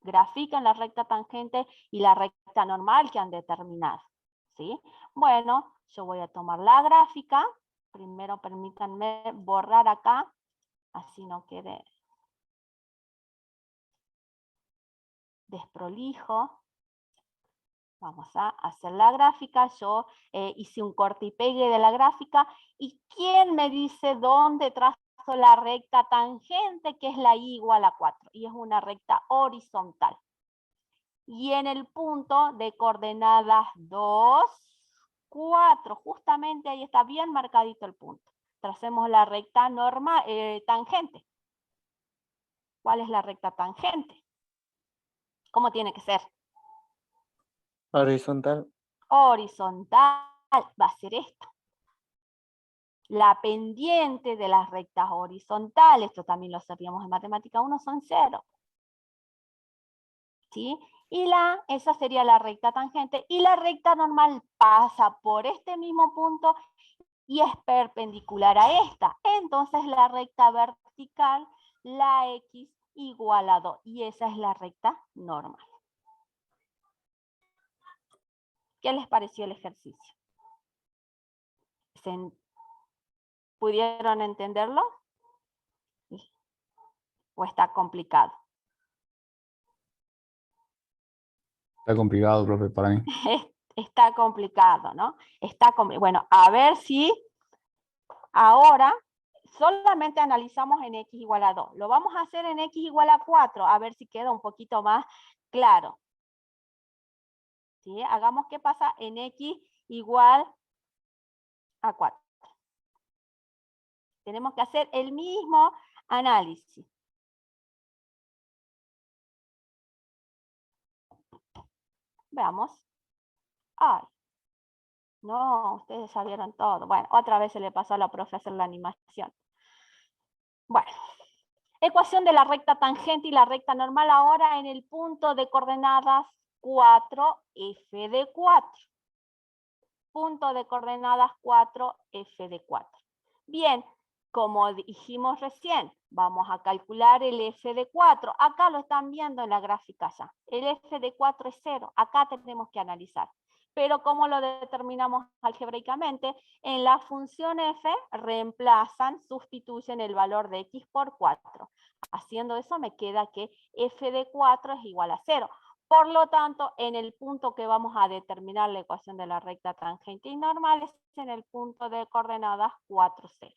grafiquen la recta tangente y la recta normal que han determinado. ¿Sí? Bueno, yo voy a tomar la gráfica. Primero permítanme borrar acá, así no quede desprolijo. Vamos a hacer la gráfica. Yo hice un corte y pegue de la gráfica. ¿Y quién me dice dónde trazo la recta tangente, que es la Y igual a 4? Y es una recta horizontal. Y en el punto de coordenadas 2, 4, justamente ahí está bien marcadito el punto. Tracemos la recta normal, tangente. ¿Cuál es la recta tangente? ¿Cómo tiene que ser? Horizontal. Horizontal va a ser esto. La pendiente de las rectas horizontales, esto también lo sabíamos en matemática 1, son 0. ¿Sí? Y esa sería la recta tangente. Y la recta normal pasa por este mismo punto y es perpendicular a esta. Entonces la recta vertical, la X igual a 2. Y esa es la recta normal. ¿Qué les pareció el ejercicio? ¿Pudieron entenderlo? ¿O está complicado? Está complicado, profe, para mí. Está complicado, ¿no? Bueno, a ver si ahora solamente analizamos en X igual a 2. Lo vamos a hacer en X igual a 4, a ver si queda un poquito más claro. ¿Sí? Hagamos qué pasa en X igual a 4. Tenemos que hacer el mismo análisis. Veamos. Ay. No, ustedes sabieron todo. Bueno, otra vez se le pasó a la profe hacer la animación. Bueno. Ecuación de la recta tangente y la recta normal ahora en el punto de coordenadas 4, f de 4. Punto de coordenadas 4, f de 4. Bien, como dijimos recién, vamos a calcular el f de 4. Acá lo están viendo en la gráfica ya. El f de 4 es 0. Acá tenemos que analizar. Pero ¿cómo lo determinamos algebraicamente? En la función f reemplazan, sustituyen el valor de x por 4. Haciendo eso me queda que f de 4 es igual a 0. Por lo tanto, en el punto que vamos a determinar la ecuación de la recta tangente y normal es en el punto de coordenadas 4, 0.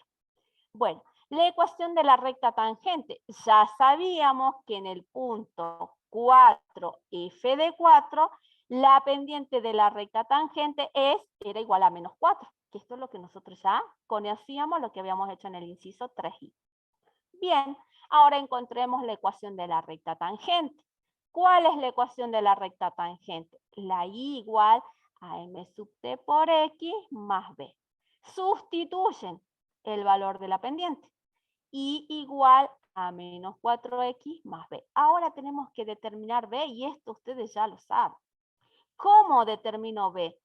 Bueno, la ecuación de la recta tangente. Ya sabíamos que en el punto 4, f de 4, la pendiente de la recta tangente era igual a menos 4. Que esto es lo que nosotros ya conocíamos, lo que habíamos hecho en el inciso 3i. Bien, ahora encontremos la ecuación de la recta tangente. ¿Cuál es la ecuación de la recta tangente? La y igual a m sub t por x más b. Sustituyen el valor de la pendiente. Y igual a menos 4x más b. Ahora tenemos que determinar b y esto ustedes ya lo saben. ¿Cómo determino b?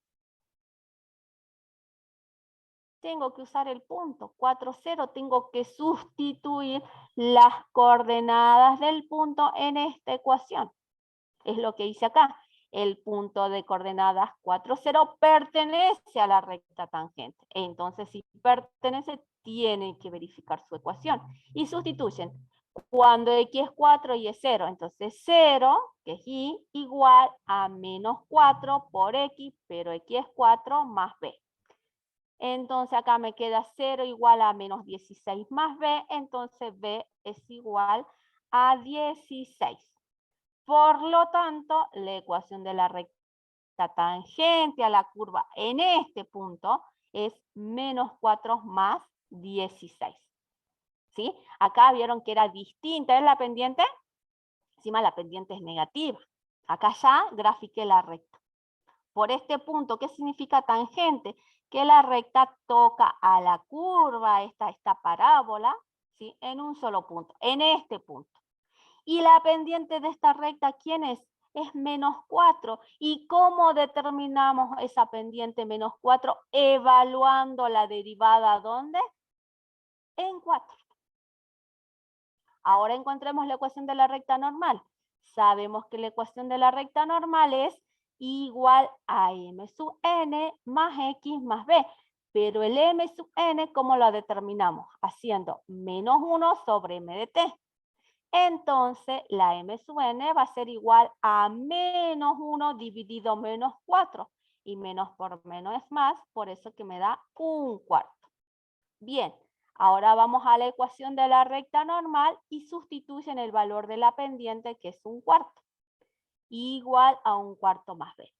Tengo que usar el punto 4, 0. Tengo que sustituir las coordenadas del punto en esta ecuación. Es lo que hice acá. El punto de coordenadas 4, 0 pertenece a la recta tangente. Entonces, si pertenece, tienen que verificar su ecuación. Y sustituyen. Cuando x es 4 y es 0, entonces 0, que es y, igual a menos 4 por x, pero x es 4 más b. Entonces acá me queda 0 igual a menos 16 más b, entonces b es igual a 16. Por lo tanto, la ecuación de la recta tangente a la curva en este punto es menos 4 más 16. ¿Sí? Acá vieron que era distinta. ¿Es la pendiente? Encima la pendiente es negativa. Acá ya grafiqué la recta. Por este punto, ¿qué significa tangente? Que la recta toca a la curva, esta parábola, ¿sí? En un solo punto, en este punto. Y la pendiente de esta recta, ¿quién es? Es menos 4. ¿Y cómo determinamos esa pendiente menos 4? Evaluando la derivada, ¿dónde? En 4. Ahora encontremos la ecuación de la recta normal. Sabemos que la ecuación de la recta normal es igual a m sub n más x más b. Pero el m sub n, ¿cómo lo determinamos? Haciendo menos 1 sobre m de t. Entonces, la m sub n va a ser igual a menos 1 dividido menos 4. Y menos por menos es más, por eso que me da un cuarto. Bien, ahora vamos a la ecuación de la recta normal y sustituyen el valor de la pendiente, que es un cuarto. Igual a un cuarto más b.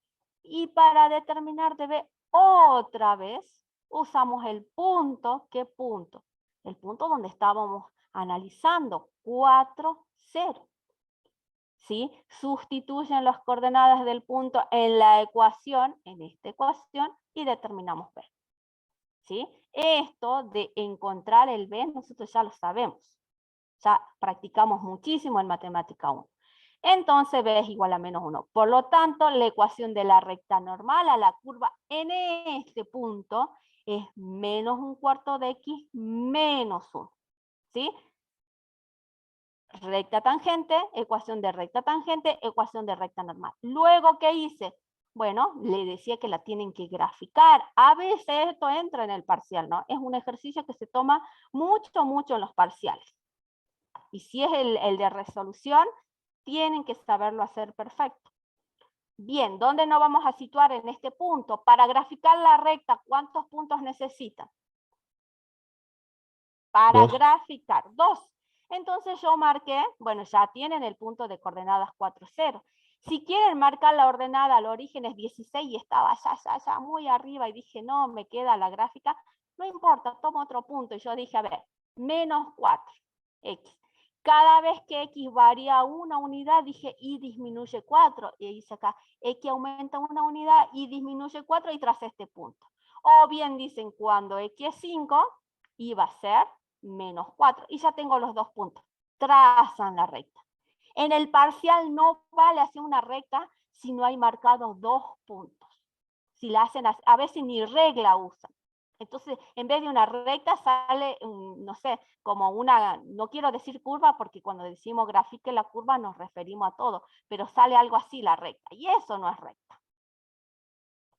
Y para determinar de b, otra vez, usamos el punto. ¿Qué punto? El punto donde estábamos analizando, 4, 0. ¿Sí? Sustituyen las coordenadas del punto en la ecuación, en esta ecuación, y determinamos b. ¿Sí? Esto de encontrar el b, nosotros ya lo sabemos. Ya practicamos muchísimo en matemática 1. Entonces b es igual a menos 1. Por lo tanto, la ecuación de la recta normal a la curva en este punto es menos un cuarto de x menos 1. ¿Sí? Recta tangente, ecuación de recta tangente, ecuación de recta normal. Luego, ¿qué hice? Bueno, le decía que la tienen que graficar. A veces esto entra en el parcial, ¿no? Es un ejercicio que se toma mucho en los parciales. Y si es el de resolución, tienen que saberlo hacer perfecto. Bien, ¿dónde nos vamos a situar en este punto? Para graficar la recta, ¿cuántos puntos necesitan? Para 2. graficar, 2. Entonces yo marqué, bueno, ya tienen el punto de coordenadas 4, 0. Si quieren marcar la ordenada, el origen es 16 y estaba ya muy arriba y dije, no, me queda la gráfica, no importa, tomo otro punto. Y yo dije, a ver, menos 4, x. Cada vez que x varía una unidad, dije, y disminuye 4. Y hice acá, x aumenta una unidad y disminuye 4 y tras este punto. O bien dicen, cuando x es 5, iba a ser menos 4. Y ya tengo los dos puntos. Trazan la recta. En el parcial no vale hacer una recta si no hay marcados 2 puntos. Si la hacen, a veces ni regla usan. Entonces, en vez de una recta sale, no sé, como una, no quiero decir curva porque cuando decimos grafique la curva nos referimos a todo, pero sale algo así la recta. Y eso no es recta.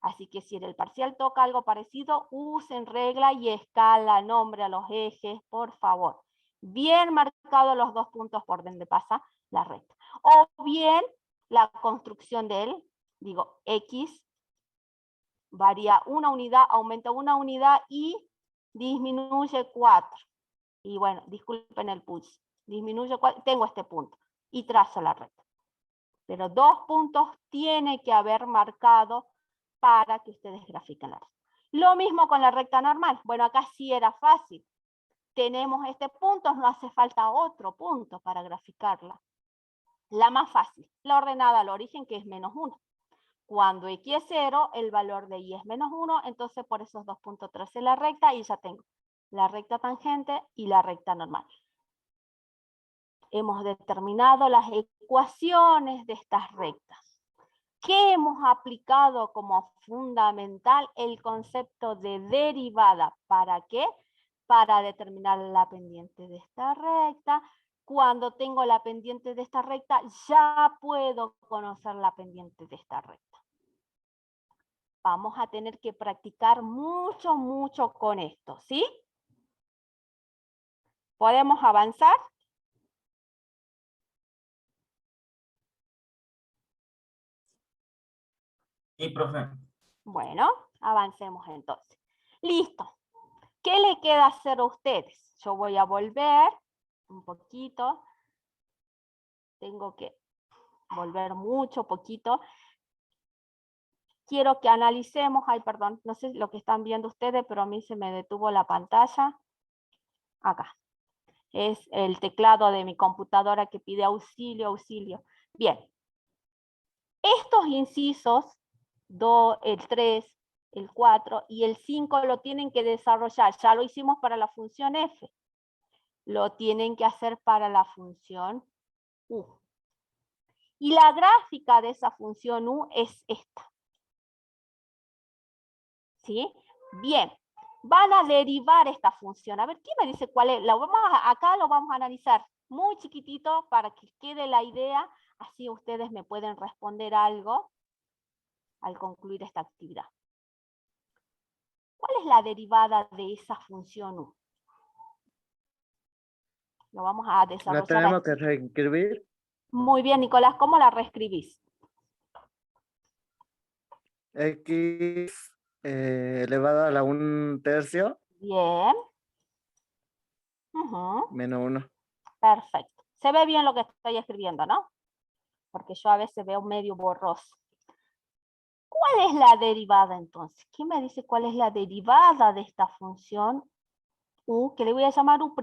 Así que si en el parcial toca algo parecido, usen regla y escala, nombre a los ejes, por favor. Bien marcados los 2 puntos por donde pasa la recta. O bien la construcción de él, digo, X varía 1 unidad, aumenta 1 unidad y disminuye 4. Y bueno, disculpen el pulso. Disminuye 4, tengo este punto y trazo la recta. Pero 2 puntos tiene que haber marcado para que ustedes grafiquen la recta. Lo mismo con la recta normal. Bueno, acá sí era fácil. Tenemos este punto, no hace falta otro punto para graficarla. La más fácil, la ordenada al origen, que es -1. Cuando X es 0, el valor de Y es -1, entonces por esos 2 puntos tracé la recta y ya tengo la recta tangente y la recta normal. Hemos determinado las ecuaciones de estas rectas. ¿Qué hemos aplicado como fundamental? El concepto de derivada. ¿Para qué? Para determinar la pendiente de esta recta. Cuando tengo la pendiente de esta recta, ya puedo conocer la pendiente de esta recta. Vamos a tener que practicar mucho con esto, ¿sí? ¿Podemos avanzar? Sí, profe. Bueno, avancemos entonces. Listo. ¿Qué le queda hacer a ustedes? Yo voy a volver un poquito. Tengo que volver poquito. Quiero que analicemos, ay, perdón, no sé lo que están viendo ustedes, pero a mí se me detuvo la pantalla. Acá. Es el teclado de mi computadora que pide auxilio, auxilio. Bien. Estos incisos, el 3, el 4 y el 5 lo tienen que desarrollar. Ya lo hicimos para la función f. Lo tienen que hacer para la función u. Y la gráfica de esa función u es esta. ¿Sí? Bien. Van a derivar esta función. A ver, ¿quién me dice cuál es? Acá lo vamos a analizar muy chiquitito para que quede la idea. Así ustedes me pueden responder algo al concluir esta actividad. ¿Cuál es la derivada de esa función u? Lo vamos a desarrollar. ¿La tenemos aquí. que reescribir? Muy bien, Nicolás, ¿cómo la reescribís? X elevado a la 1/3 Bien. Ujú, menos 1. perfecto. Se ve bien lo que estoy escribiendo, ¿no? Porque yo a veces veo medio borroso. ¿Cuál es la derivada entonces? ¿Quién me dice cuál es la derivada de esta función u, que le voy a llamar u'?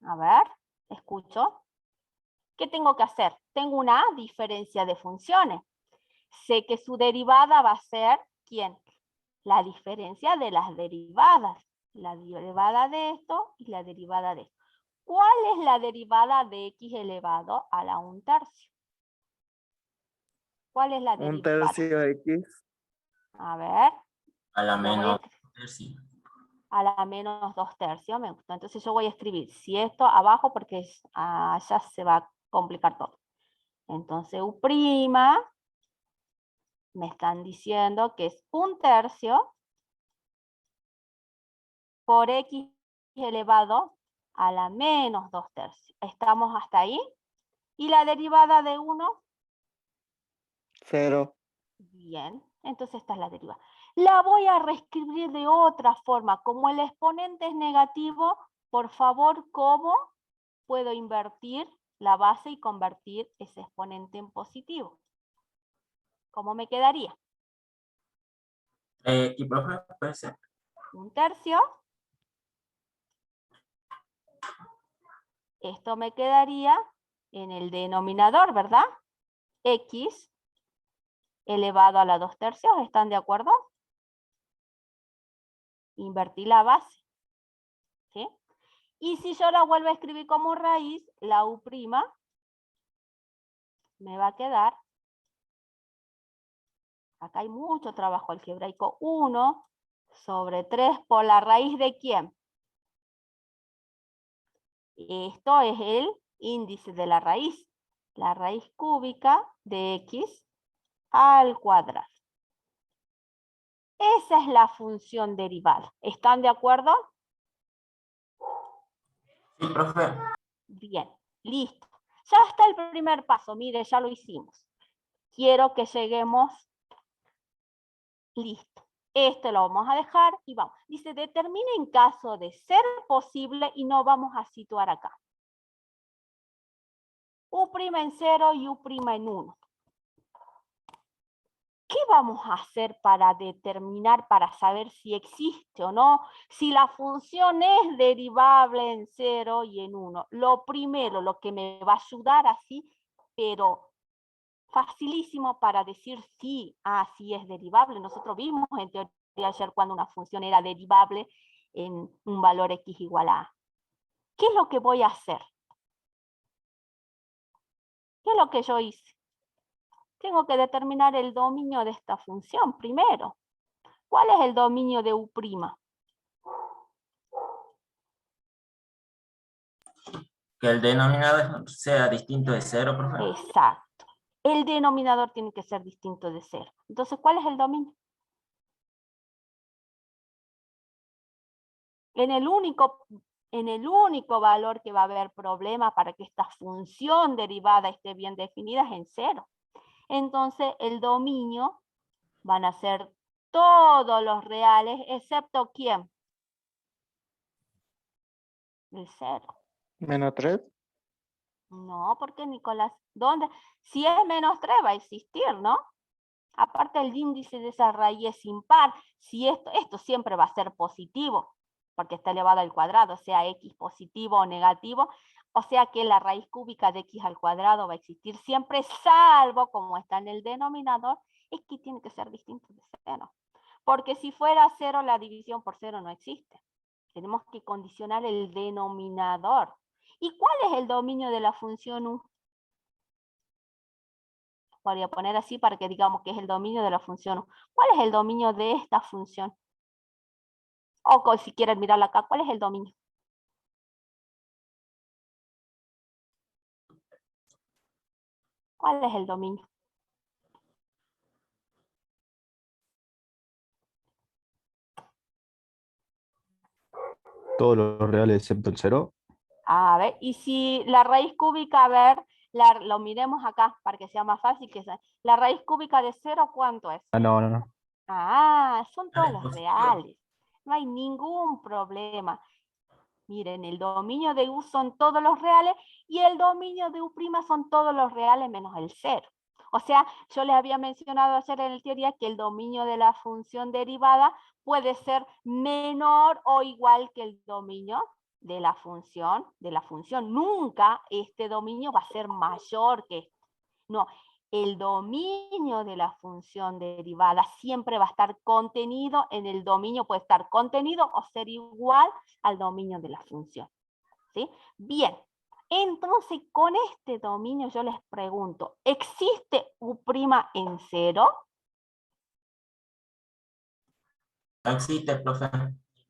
A ver, escucho. ¿Qué tengo que hacer? Tengo una diferencia de funciones. Sé que su derivada va a ser, ¿quién? La diferencia de las derivadas. La derivada de esto y la derivada de esto. ¿Cuál es la derivada de x elevado a la 1/3? ¿Cuál es la derivada? 1/3 X. A ver. A la lo voy a menos escribir. tercio. A la menos 2/3, me gusta. Entonces yo voy a escribir, si esto abajo, porque allá se va a complicar todo. Entonces u' me están diciendo que es 1/3 por x elevado a la menos 2/3. ¿Estamos hasta ahí? ¿Y la derivada de 1? 0. Bien, entonces esta es la derivada. La voy a reescribir de otra forma. Como el exponente es negativo, por favor, ¿cómo puedo invertir la base y convertir ese exponente en positivo? ¿Cómo me quedaría? ¿Y profe, puede ser? 1/3. Esto me quedaría en el denominador, ¿verdad? X elevado a la 2/3, ¿están de acuerdo? Invertí la base. ¿Sí? Y si yo la vuelvo a escribir como raíz, la u' me va a quedar, acá hay mucho trabajo algebraico, 1/3 por la raíz de ¿quién? Esto es el índice de la raíz. la raíz cúbica de x al cuadrado. Esa es la función derivada. ¿Están de acuerdo? Sí, profe. Bien, listo. Ya está el primer paso, mire, ya lo hicimos. Quiero que lleguemos, listo. Este lo vamos a dejar y vamos. Dice, determine en caso de ser posible y no vamos a situar acá. U' en 0 y U' en 1. ¿Qué vamos a hacer para determinar, para saber si existe o no? Si la función es derivable en 0 y en 1. Lo primero, lo que me va a ayudar así, pero facilísimo para decir sí, sí es derivable. Nosotros vimos en teoría ayer cuando una función era derivable en un valor x igual a a. ¿Qué es lo que voy a hacer? ¿Qué es lo que yo hice? Tengo que determinar el dominio de esta función primero. ¿Cuál es el dominio de U'? Que el denominador sea distinto de 0, profe. Exacto. El denominador tiene que ser distinto de 0. Entonces, ¿cuál es el dominio? En el único valor que va a haber problema para que esta función derivada esté bien definida es en 0. Entonces, el dominio van a ser todos los reales, excepto ¿quién? El 0. Menos 3. No, porque Nicolás, ¿dónde? Si es menos 3 va a existir, ¿no? Aparte el índice de esa raíz es impar. Si esto siempre va a ser positivo, porque está elevado al cuadrado, sea x positivo o negativo, o sea que la raíz cúbica de x al cuadrado va a existir siempre, salvo, como está en el denominador, es que tiene que ser distinto de 0. Porque si fuera 0, la división por 0 no existe. Tenemos que condicionar el denominador. ¿Y cuál es el dominio de la función U? Voy a poner así para que digamos que es el dominio de la función U. ¿Cuál es el dominio de esta función? O si quieren mirarla acá, ¿cuál es el dominio? ¿Cuál es el dominio? Todos los reales excepto el 0. A ver, y si la raíz cúbica, a ver, lo miremos acá para que sea más fácil. La raíz cúbica de 0, ¿cuánto es? No. Son todos los reales. No hay ningún problema. Miren, el dominio de U son todos los reales y el dominio de U' son todos los reales menos el 0. O sea, yo les había mencionado ayer en la teoría que el dominio de la función derivada puede ser menor o igual que el dominio de la función. Nunca este dominio va a ser mayor que este. No, el dominio de la función derivada siempre va a estar contenido en el dominio, puede estar contenido o ser igual al dominio de la función. ¿Sí? Bien, entonces con este dominio yo les pregunto, ¿existe U' en 0? No existe, profe.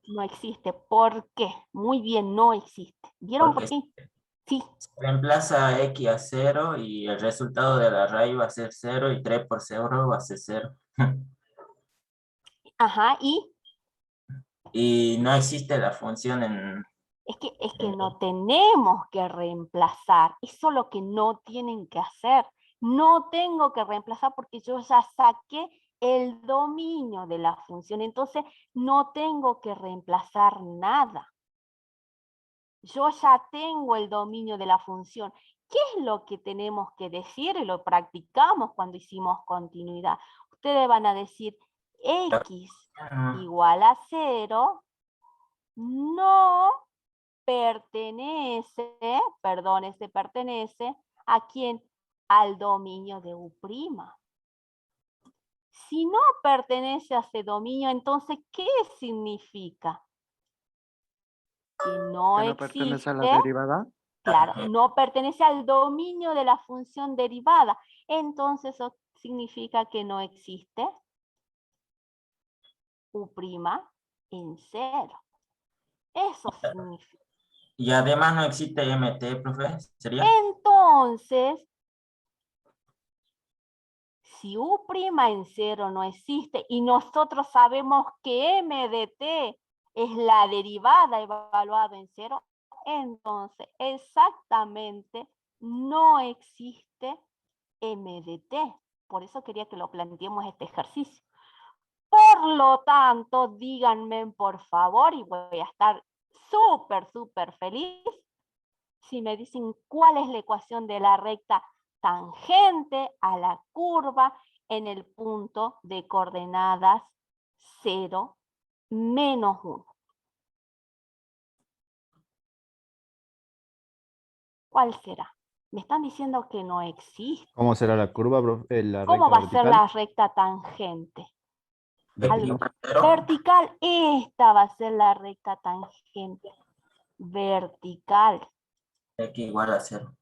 No existe. ¿Por qué? Muy bien, no existe. ¿Vieron por Porque qué? Sí. reemplaza x a 0 y el resultado de la raíz va a ser 0 y 3 por 0 va a ser 0. Ajá, y Y no existe la función en... es que no tenemos que reemplazar. Eso es lo que no tienen que hacer. No tengo que reemplazar porque yo ya saqué el dominio de la función. Entonces no tengo que reemplazar nada. Yo ya tengo el dominio de la función. ¿Qué es lo que tenemos que decir? Y lo practicamos cuando hicimos continuidad. Ustedes van a decir x igual a 0 no pertenece, perdón, pertenece ¿a quién? Al dominio de U'. Si no pertenece a ese dominio, entonces, ¿qué significa? Que no Que no pertenece a la existe, derivada. claro, no pertenece al dominio de la función derivada. Entonces, eso significa que no existe U' en 0. Eso significa. Y además no existe MT, profe, ¿sería? Entonces, Si U' en 0 no existe y nosotros sabemos que M de t es la derivada evaluada en 0, entonces exactamente no existe M de t. Por eso quería que lo planteemos este ejercicio. Por lo tanto, díganme por favor, y voy a estar súper feliz si me dicen cuál es la ecuación de la recta tangente a la curva en el punto de coordenadas 0, menos 1. ¿Cuál será? Me están diciendo que no existe. ¿Cómo será la curva, profe? La ¿Cómo recta va a ser vertical. la recta tangente? De Algo pi 0. vertical, esta va a ser la recta tangente. Vertical. X igual a 0.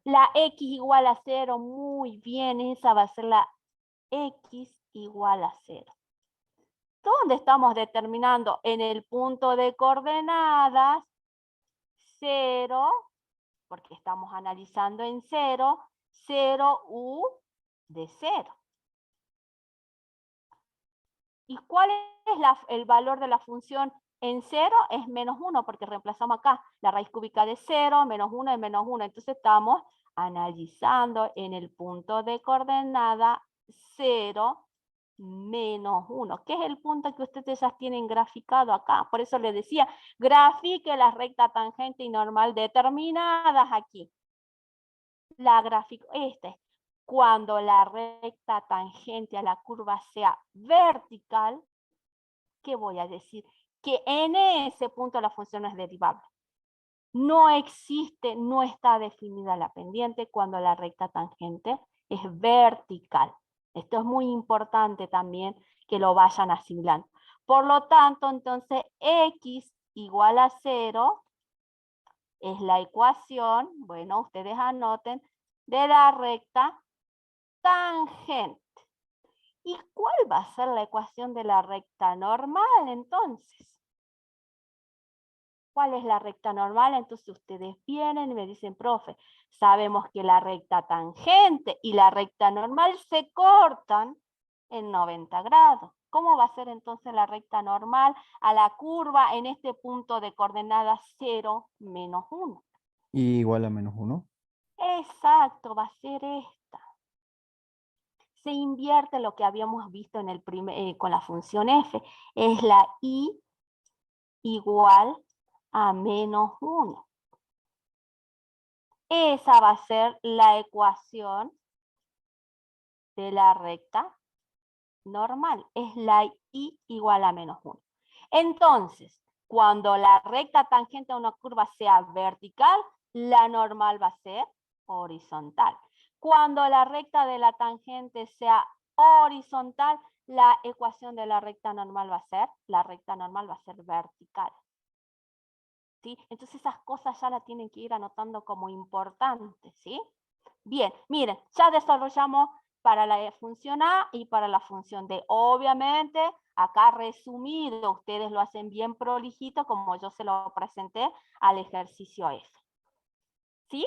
La X igual a 0, muy bien, esa va a ser la X igual a 0. ¿Dónde estamos determinando? En el punto de coordenadas 0, porque estamos analizando en 0, 0, U de 0. ¿Y cuál es el valor de la función en 0? Es menos 1, porque reemplazamos acá la raíz cúbica de 0, menos 1 es menos 1. Entonces estamos analizando en el punto de coordenada 0, menos 1, que es el punto que ustedes ya tienen graficado acá. Por eso les decía, grafique la recta tangente y normal determinadas aquí. La gráfico, cuando la recta tangente a la curva sea vertical, ¿qué voy a decir? Que en ese punto la función no es derivable. No existe, no está definida la pendiente cuando la recta tangente es vertical. Esto es muy importante también que lo vayan asimilando. Por lo tanto, entonces, X igual a 0 es la ecuación, bueno, ustedes anoten, de la recta tangente. ¿Y cuál va a ser la ecuación de la recta normal entonces? ¿Cuál es la recta normal? Entonces ustedes vienen y me dicen, profe, sabemos que la recta tangente y la recta normal se cortan en 90 grados. ¿Cómo va a ser entonces la recta normal a la curva en este punto de coordenadas 0, menos 1? Y igual a menos 1. Exacto, va a ser esta. Se invierte lo que habíamos visto en el con la función f. Es la y igual a menos 1. Esa va a ser la ecuación de la recta normal. Es la y igual a menos 1. Entonces, cuando la recta tangente a una curva sea vertical, la normal va a ser horizontal. Cuando la recta de la tangente sea horizontal, la ecuación de la recta normal va a ser vertical. ¿Sí? Entonces esas cosas ya las tienen que ir anotando como importantes, ¿sí? Bien, miren, ya desarrollamos para la función A y para la función D. Obviamente, acá resumido, ustedes lo hacen bien prolijito como yo se lo presenté al ejercicio F. ¿Sí?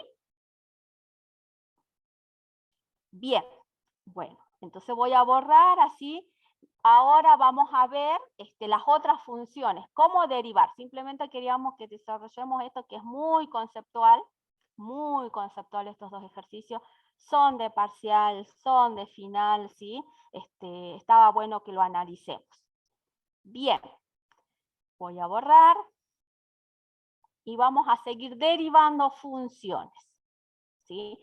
Bien, bueno, entonces voy a borrar así. Ahora vamos a ver las otras funciones. ¿Cómo derivar? Simplemente queríamos que desarrollemos esto que es muy conceptual estos dos ejercicios. Son de parcial, son de final, ¿sí? Estaba bueno que lo analicemos. Bien, voy a borrar y vamos a seguir derivando funciones, ¿sí?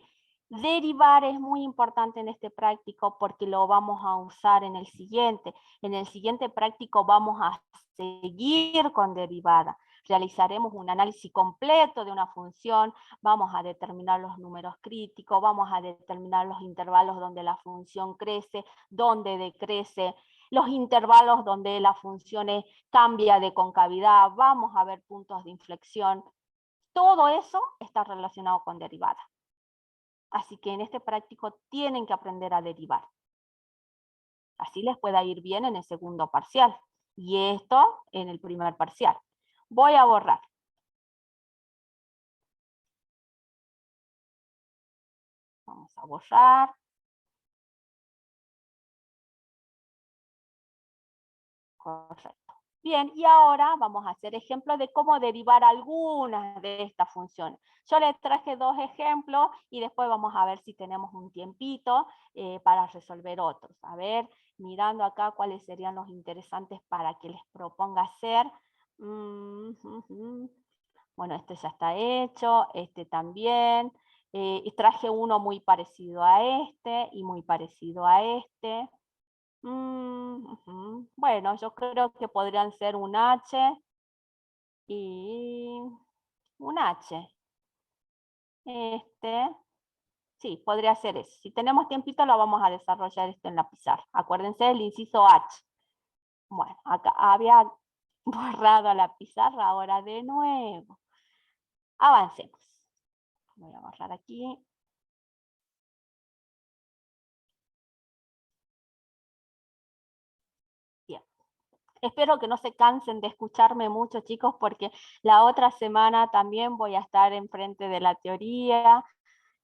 Derivar es muy importante en este práctico porque lo vamos a usar en el siguiente. En el siguiente práctico vamos a seguir con derivada. Realizaremos un análisis completo de una función, vamos a determinar los números críticos, vamos a determinar los intervalos donde la función crece, donde decrece, los intervalos donde la función cambia de concavidad, vamos a ver puntos de inflexión. Todo eso está relacionado con derivada. Así que en este práctico tienen que aprender a derivar. Así les pueda ir bien en el segundo parcial. Y esto en el primer parcial. Voy a borrar. Vamos a borrar. Correcto. Bien, y ahora vamos a hacer ejemplos de cómo derivar algunas de estas funciones. Yo les traje 2 ejemplos y después vamos a ver si tenemos un tiempito para resolver otros. A ver, mirando acá cuáles serían los interesantes para que les proponga hacer. Bueno, este ya está hecho, este también. Y traje uno muy parecido a este y muy parecido a este. Bueno, yo creo que podrían ser un H y un H. Sí, podría ser eso. Si tenemos tiempito lo vamos a desarrollar esto en la pizarra. Acuérdense del inciso H. Bueno, acá había borrado la pizarra, ahora de nuevo. Avancemos. Voy a borrar aquí. Espero que no se cansen de escucharme mucho, chicos, porque la otra semana también voy a estar enfrente de la teoría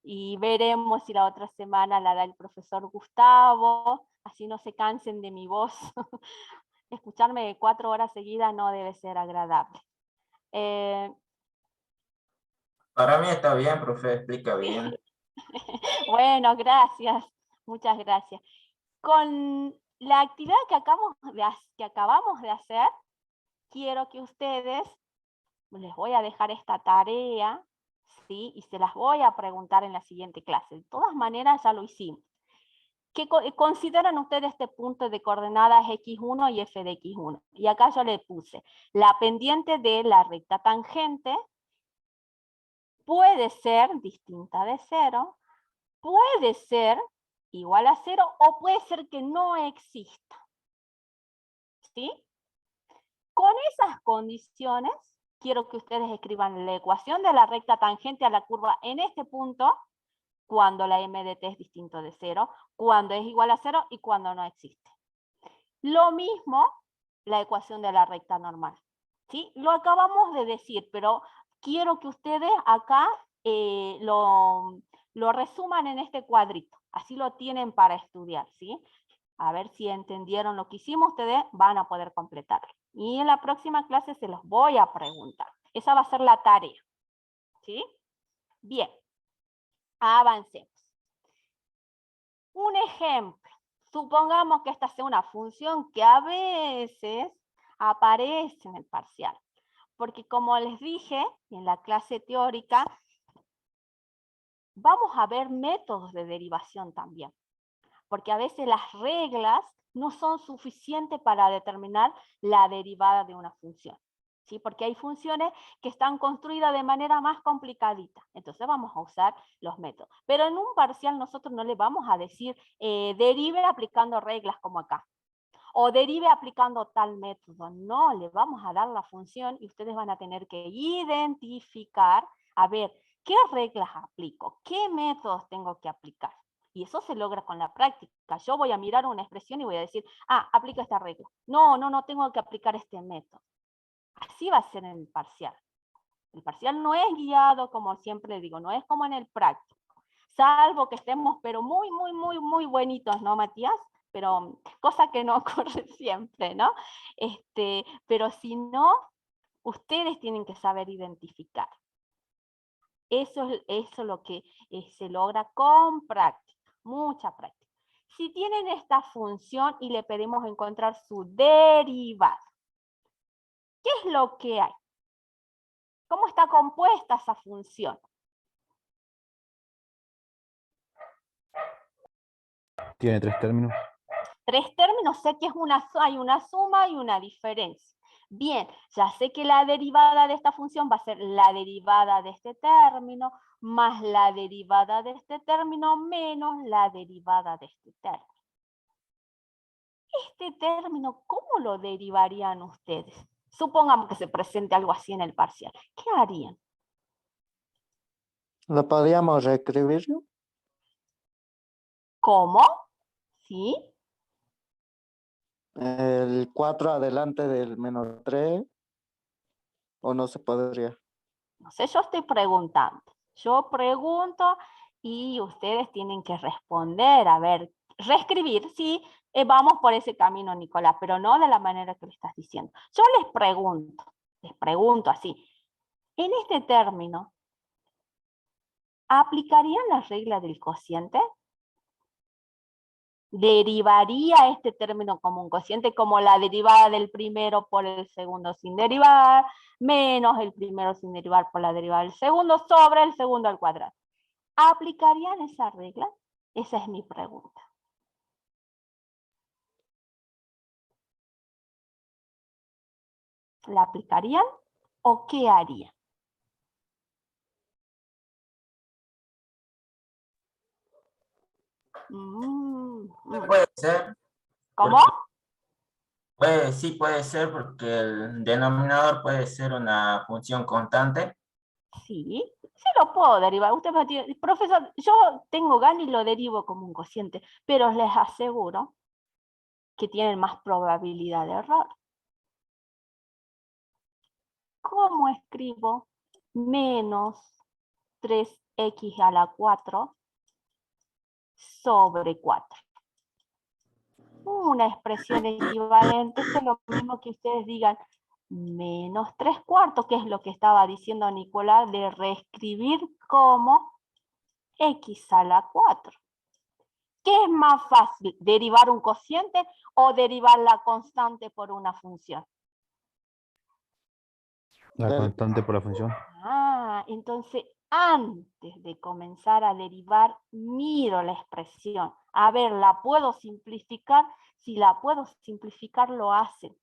y veremos si la otra semana la da el profesor Gustavo, así no se cansen de mi voz. Escucharme 4 horas seguidas no debe ser agradable. Para mí está bien, profe, explica bien. Bueno, gracias, muchas gracias. Con la actividad que acabamos de hacer, quiero que ustedes, les voy a dejar esta tarea, ¿sí? Y se las voy a preguntar en la siguiente clase. De todas maneras, ya lo hicimos. ¿Qué consideran ustedes este punto de coordenadas x1 y f de x1? Y acá yo le puse la pendiente de la recta tangente puede ser distinta de 0, puede ser igual a 0 o puede ser que no exista. ¿Sí? Con esas condiciones, quiero que ustedes escriban la ecuación de la recta tangente a la curva en este punto, cuando la m de t es distinto de 0, cuando es igual a 0 y cuando no existe. Lo mismo la ecuación de la recta normal. ¿Sí? Lo acabamos de decir, pero quiero que ustedes acá lo resuman en este cuadrito. Así lo tienen para estudiar, ¿sí? A ver si entendieron lo que hicimos, ustedes van a poder completarlo. Y en la próxima clase se los voy a preguntar. Esa va a ser la tarea. ¿Sí? Bien. Avancemos. Un ejemplo. Supongamos que esta sea una función que a veces aparece en el parcial. Porque como les dije en la clase teórica, vamos a ver métodos de derivación también. Porque a veces las reglas no son suficientes para determinar la derivada de una función. ¿Sí? Porque hay funciones que están construidas de manera más complicadita. Entonces vamos a usar los métodos. Pero en un parcial nosotros no le vamos a decir derive aplicando reglas como acá. O derive aplicando tal método. No, le vamos a dar la función y ustedes van a tener que identificar, a ver, ¿qué reglas aplico? ¿Qué métodos tengo que aplicar? Y eso se logra con la práctica. Yo voy a mirar una expresión y voy a decir, aplico esta regla. No, tengo que aplicar este método. Así va a ser en el parcial. El parcial no es guiado, como siempre digo, no es como en el práctico. Salvo que estemos, pero muy buenitos, ¿no, Matías? Pero cosa que no ocurre siempre, ¿no? Pero si no, ustedes tienen que saber identificar. Eso es lo que se logra con práctica, mucha práctica. Si tienen esta función y le pedimos encontrar su derivada, ¿qué es lo que hay? ¿Cómo está compuesta esa función? Tiene 3 términos. 3 términos, sé que hay una suma y una diferencia. Bien, ya sé que la derivada de esta función va a ser la derivada de este término, más la derivada de este término, menos la derivada de este término. Este término, ¿cómo lo derivarían ustedes? Supongamos que se presente algo así en el parcial. ¿Qué harían? ¿Lo podríamos reescribir? ¿Cómo? ¿Sí? El 4 adelante del menos 3, ¿o no se podría? No sé, yo estoy preguntando. Yo pregunto y ustedes tienen que responder. A ver, reescribir, sí, Vamos por ese camino, Nicolás, pero no de la manera que le estás diciendo. Yo les pregunto así, en este término, ¿aplicarían la regla del cociente? ¿Derivaría este término como un cociente, como la derivada del primero por el segundo sin derivar, menos el primero sin derivar por la derivada del segundo, sobre el segundo al cuadrado? ¿Aplicarían esa regla? Esa es mi pregunta. ¿La aplicarían o qué harían? Puede ser. ¿Cómo? Sí, puede ser porque el denominador puede ser una función constante. Sí, sí lo puedo derivar. Usted me dice, profesor, yo tengo GAN y lo derivo como un cociente, pero les aseguro que tienen más probabilidad de error. ¿Cómo escribo menos 3x a la 4 sobre 4? Una expresión equivalente es lo mismo que ustedes digan menos 3/4, que es lo que estaba diciendo Nicolás, de reescribir como x a la 4. ¿Qué es más fácil, derivar un cociente o derivar la constante por una función? La constante por la función. Entonces antes de comenzar a derivar, miro la expresión. A ver, ¿la puedo simplificar? Si la puedo simplificar, lo hacen,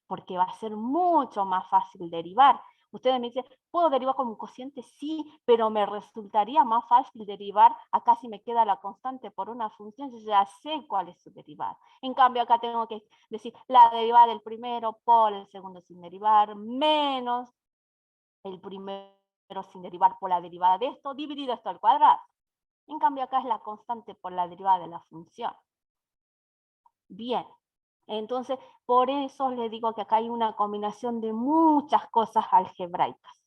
porque va a ser mucho más fácil derivar. Ustedes me dicen, ¿puedo derivar como un cociente? Sí, pero me resultaría más fácil derivar, acá si me queda la constante por una función, yo ya sé cuál es su derivada. En cambio, acá tengo que decir la derivada del primero por el segundo sin derivar, menos el primero sin derivar por la derivada de esto, dividido esto al cuadrado. En cambio, acá es la constante por la derivada de la función. Bien. Entonces, por eso les digo que acá hay una combinación de muchas cosas algebraicas.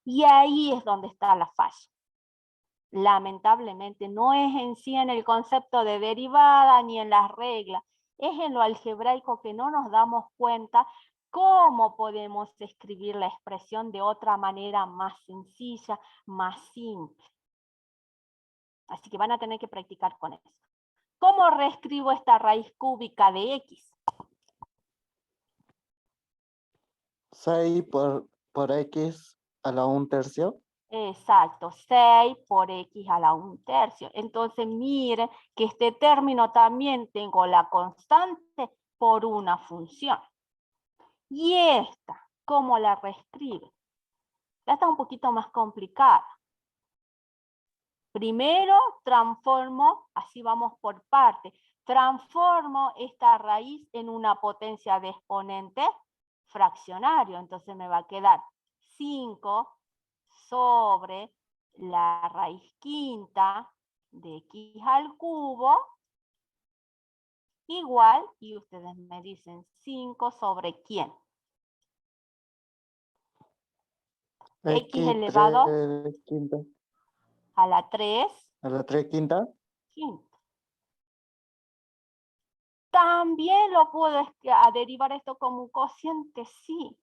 Y ahí es donde está la falla. Lamentablemente, no es en sí en el concepto de derivada ni en las reglas, es en lo algebraico que no nos damos cuenta cómo podemos escribir la expresión de otra manera más sencilla, más simple. Así que van a tener que practicar con eso. ¿Cómo reescribo esta raíz cúbica de x? 6 por x a la 1/3. Exacto, 6 por x a la 1/3. Entonces miren que este término también tengo la constante por una función. Y esta, ¿cómo la reescribo? Ya está un poquito más complicada. Primero transformo, así vamos por parte, transformo esta raíz en una potencia de exponente fraccionario. Entonces me va a quedar 5 sobre la raíz quinta de x al cubo igual, y ustedes me dicen 5 sobre ¿quién? X elevado 3 quinta. a la 3 A la 3 quinta. quinta. También lo puedo derivar esto como un cociente, sí,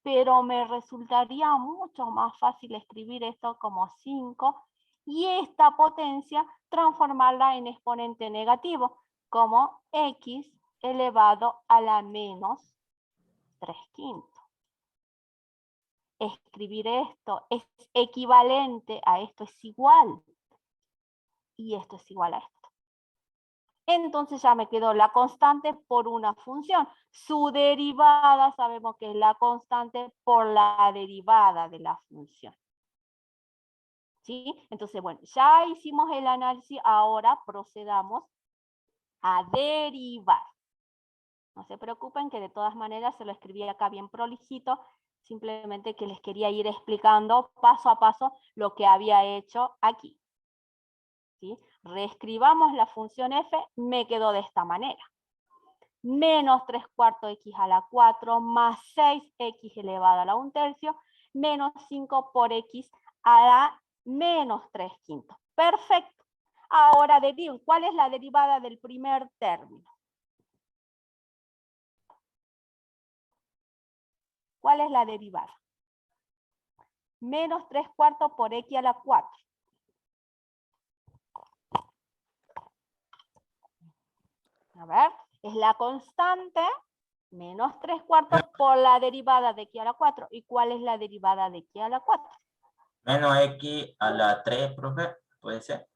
pero me resultaría mucho más fácil escribir esto como 5 y esta potencia transformarla en exponente negativo, como x elevado a la menos 3/5. Escribir esto es equivalente a esto, es igual, y esto es igual a esto. Entonces ya me quedó la constante por una función. Su derivada sabemos que es la constante por la derivada de la función. ¿Sí? Entonces, bueno, ya hicimos el análisis, ahora procedamos a derivar. No se preocupen que de todas maneras se lo escribí acá bien prolijito, simplemente que les quería ir explicando paso a paso lo que había hecho aquí. ¿Sí? Reescribamos la función f, me quedó de esta manera. Menos 3/4 x a la 4 más 6x elevado a la 1/3 menos 5 por x a la menos 3/5. Perfecto. Ahora deriven. ¿Cuál es la derivada del primer término? ¿Cuál es la derivada? Menos 3/4 por x a la 4. A ver, es la constante menos 3/4 por la derivada de x a la 4. ¿Y cuál es la derivada de x a la 4? Menos x a la 3, profe, ¿puede ser?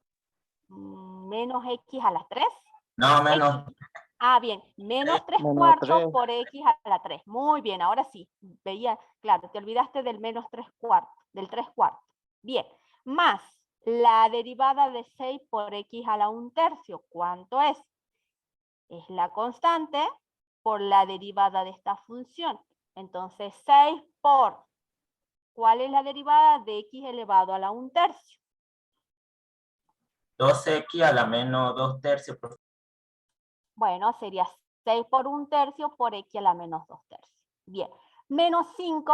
Menos x a la 3. No, menos. Bien, menos 3 Menos cuartos 3. por x a la 3. Muy bien, ahora sí, veía, claro, te olvidaste del menos 3 cuartos, del 3 cuartos. Bien, más la derivada de 6 por x a la 1/3. ¿Cuánto es? Es la constante por la derivada de esta función. Entonces, 6 por, ¿cuál es la derivada de x elevado a la 1/3? 2x a la menos 2/3. profe. Bueno, sería 6 por 1/3 por x a la menos 2/3. Bien, menos 5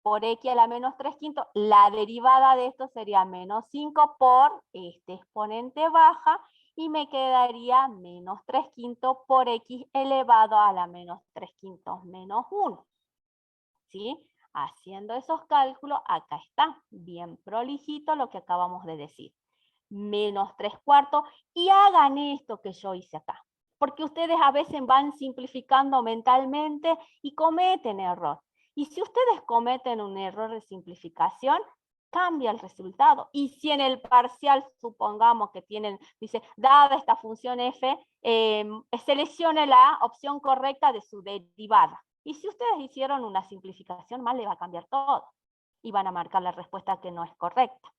por x a la menos 3/5. La derivada de esto sería menos 5 por este exponente baja y me quedaría menos 3/5 por x elevado a la menos 3/5 menos 1. ¿Sí? Haciendo esos cálculos, acá está, bien prolijito lo que acabamos de decir. Menos 3/4, y hagan esto que yo hice acá, porque ustedes a veces van simplificando mentalmente y cometen error. Y si ustedes cometen un error de simplificación, cambia el resultado. Y si en el parcial, supongamos que tienen, dice, dada esta función f, seleccione la opción correcta de su derivada. Y si ustedes hicieron una simplificación mal, le va a cambiar todo. Y van a marcar la respuesta que no es correcta.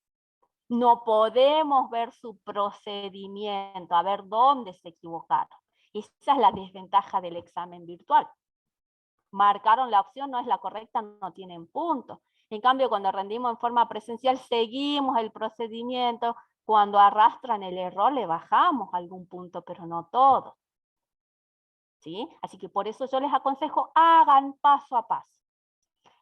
No podemos ver su procedimiento, a ver dónde se equivocaron. Esa es la desventaja del examen virtual. Marcaron la opción, no es la correcta, no tienen puntos. En cambio, cuando rendimos en forma presencial, seguimos el procedimiento. Cuando arrastran el error, le bajamos algún punto, pero no todo. ¿Sí? Así que por eso yo les aconsejo, hagan paso a paso.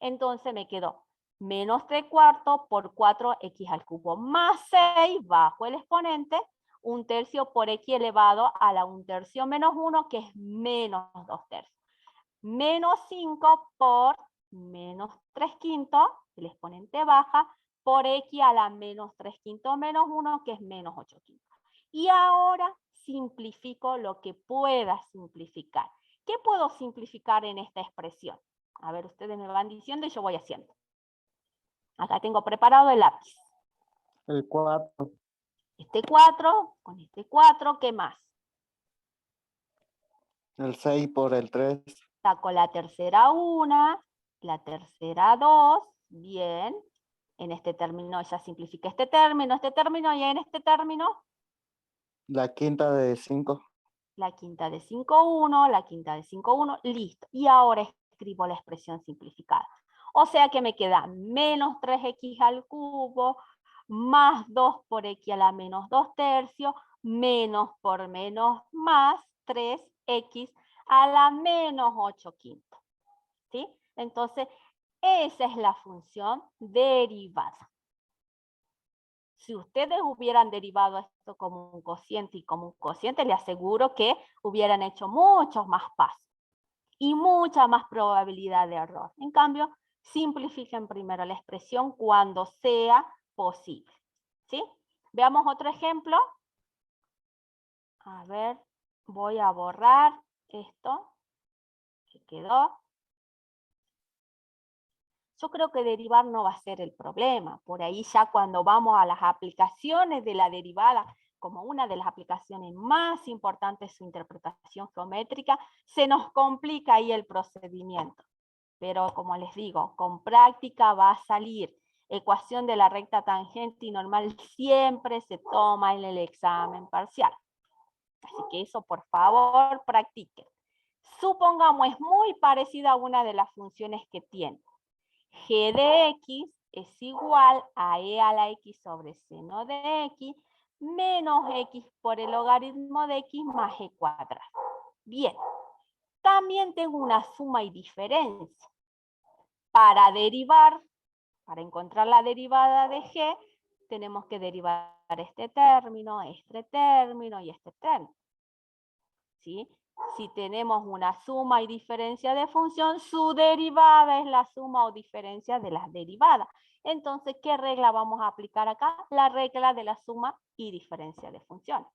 Entonces me quedó menos 3/4 por 4x al cubo más 6 bajo el exponente, 1/3 por x elevado a la 1/3 menos 1, que es menos 2/3. Menos 5 por menos 3/5, el exponente baja, por x a la menos 3/5 menos 1, que es menos 8/5. Y ahora simplifico lo que pueda simplificar. ¿Qué puedo simplificar en esta expresión? A ver, ustedes me van diciendo y yo voy haciendo. Acá tengo preparado el lápiz. El 4. Este 4, con este 4, ¿qué más? El 6 por el 3. Saco la tercera 1, la tercera 2, bien. En este término ya simplifiqué este término, y en este término, La quinta de 5. la quinta de 5, 1, la quinta de 5, 1, listo. Y ahora escribo la expresión simplificada. O sea que me queda menos 3x al cubo, más 2 por x a la menos 2/3, menos por menos más 3x a la menos 8/5. ¿Sí? Entonces, esa es la función derivada. Si ustedes hubieran derivado esto como un cociente y como un cociente, les aseguro que hubieran hecho muchos más pasos y mucha más probabilidad de error. En cambio, simplifiquen primero la expresión cuando sea posible. ¿Sí? Veamos otro ejemplo. A ver, voy a borrar esto que quedó. Yo creo que derivar no va a ser el problema. Por ahí ya cuando vamos a las aplicaciones de la derivada, como una de las aplicaciones más importantes, su interpretación geométrica, se nos complica ahí el procedimiento. Pero como les digo, con práctica va a salir. Ecuación de la recta tangente y normal siempre se toma en el examen parcial. Así que eso, por favor, practiquen. Supongamos, es muy parecida a una de las funciones que tiene. G de x es igual a e a la x sobre seno de x menos x por el logaritmo de x más e cuadrado. Bien, también tengo una suma y diferencia. Para derivar, para encontrar la derivada de g, tenemos que derivar este término y este término. ¿Sí? Si tenemos una suma y diferencia de función, su derivada es la suma o diferencia de las derivadas. Entonces, ¿qué regla vamos a aplicar acá? La regla de la suma y diferencia de funciones.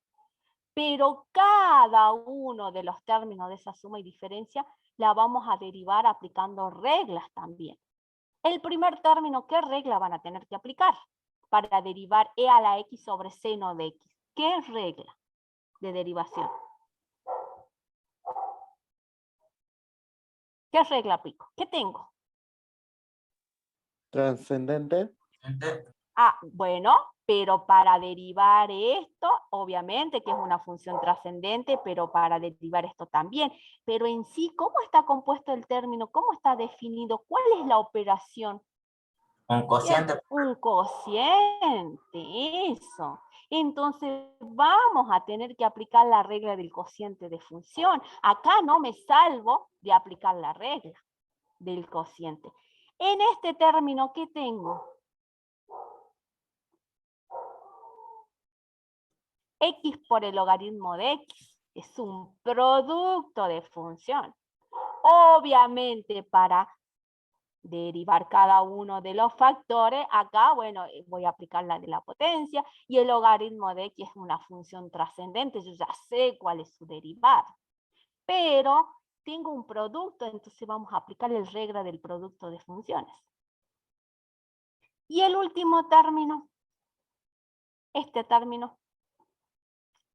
Pero cada uno de los términos de esa suma y diferencia la vamos a derivar aplicando reglas también. El primer término, ¿qué regla van a tener que aplicar para derivar e a la x sobre seno de x? ¿Qué regla de derivación? ¿Qué regla aplico? ¿Qué tengo? Trascendente. Ah, bueno, pero para derivar esto, obviamente que es una función trascendente, pero para derivar esto también. Pero en sí, ¿cómo está compuesto el término? ¿Cómo está definido? ¿Cuál es la operación? Un cociente. Un cociente, eso. Entonces vamos a tener que aplicar la regla del cociente de función. Acá no me salvo de aplicar la regla del cociente. En este término, ¿qué tengo? X por el logaritmo de X es un producto de función. Obviamente para derivar cada uno de los factores, acá, bueno, voy a aplicar la de la potencia, y el logaritmo de X es una función trascendente, yo ya sé cuál es su derivada. Pero tengo un producto, entonces vamos a aplicar la regla del producto de funciones. Y el último término, este término,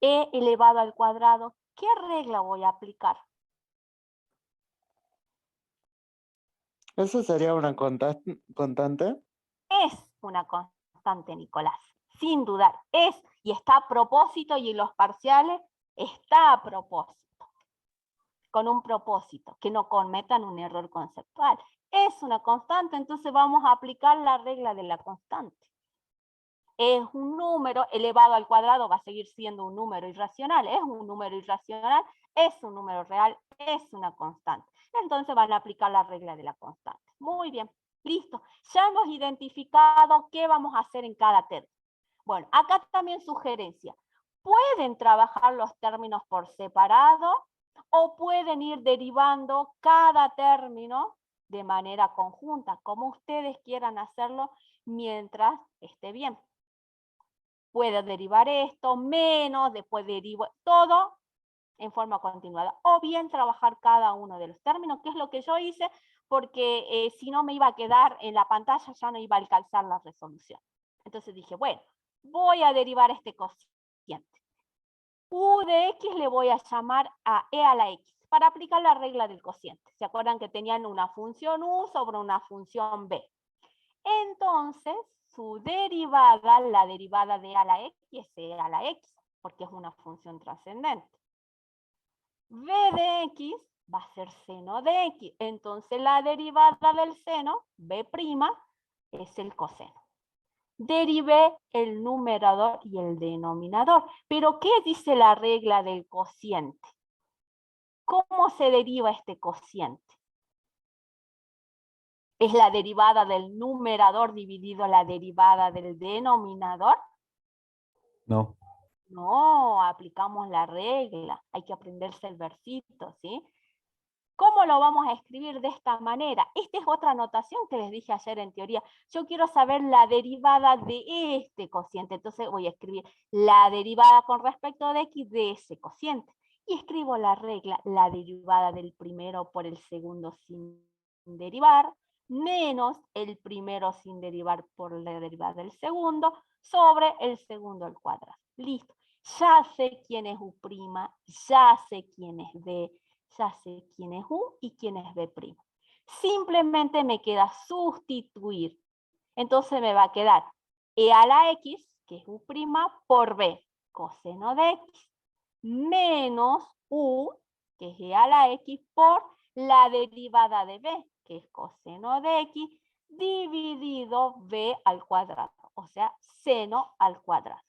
e elevado al cuadrado, ¿qué regla voy a aplicar? ¿Eso sería una constante? Es una constante, Nicolás, sin dudar. Es y está a propósito, y en los parciales está a propósito, con un propósito, que no cometan un error conceptual. Es una constante, entonces vamos a aplicar la regla de la constante. Es un número elevado al cuadrado, va a seguir siendo un número irracional. Es un número irracional, es un número real, es una constante. Entonces van a aplicar la regla de la constante. Muy bien, listo. Ya hemos identificado qué vamos a hacer en cada término. Bueno, acá también sugerencia. Pueden trabajar los términos por separado o pueden ir derivando cada término de manera conjunta, como ustedes quieran hacerlo mientras esté bien. Puede derivar esto, menos, después derivo, todo en forma continuada. O bien trabajar cada uno de los términos, que es lo que yo hice, porque si no me iba a quedar en la pantalla, ya no iba a alcanzar la resolución. Entonces dije, bueno, voy a derivar este cociente. U de x le voy a llamar a e a la x, para aplicar la regla del cociente. ¿Se acuerdan que tenían una función u sobre una función b? Entonces, su derivada, la derivada de a la x, es e a la x, porque es una función trascendente. B de x va a ser seno de x. Entonces, la derivada del seno, b', es el coseno. Derivé el numerador y el denominador. Pero, ¿qué dice la regla del cociente? ¿Cómo se deriva este cociente? ¿Es la derivada del numerador dividido la derivada del denominador? No. No, aplicamos la regla. Hay que aprenderse el versito, ¿sí? ¿Cómo lo vamos a escribir de esta manera? Esta es otra notación que les dije ayer en teoría. Yo quiero saber la derivada de este cociente. Entonces voy a escribir la derivada con respecto de x de ese cociente. Y escribo la regla, la derivada del primero por el segundo sin derivar, menos el primero sin derivar por la derivada del segundo, sobre el segundo al cuadrado. Listo. Ya sé quién es U', ya sé quién es B, ya sé quién es U y quién es B'. Simplemente me queda sustituir. Entonces me va a quedar e a la x, que es U', por B, coseno de x, menos U, que es e a la x, por la derivada de B, que es coseno de x, dividido B al cuadrado, o sea, seno al cuadrado.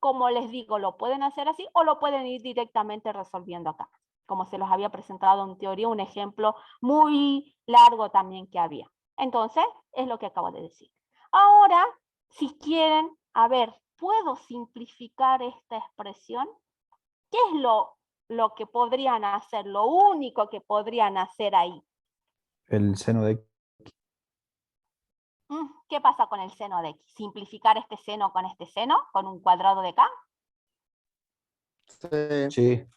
Como les digo, lo pueden hacer así o lo pueden ir directamente resolviendo acá, como se los había presentado en teoría, un ejemplo muy largo también que había. Entonces, es lo que acabo de decir. Ahora, si quieren, a ver, ¿puedo simplificar esta expresión? ¿Qué es lo lo que podrían hacer, lo único que podrían hacer ahí. El seno de X. ¿Qué pasa con el seno de X? ¿Simplificar este seno con este seno? ¿Con un cuadrado de acá? Sí. Sí,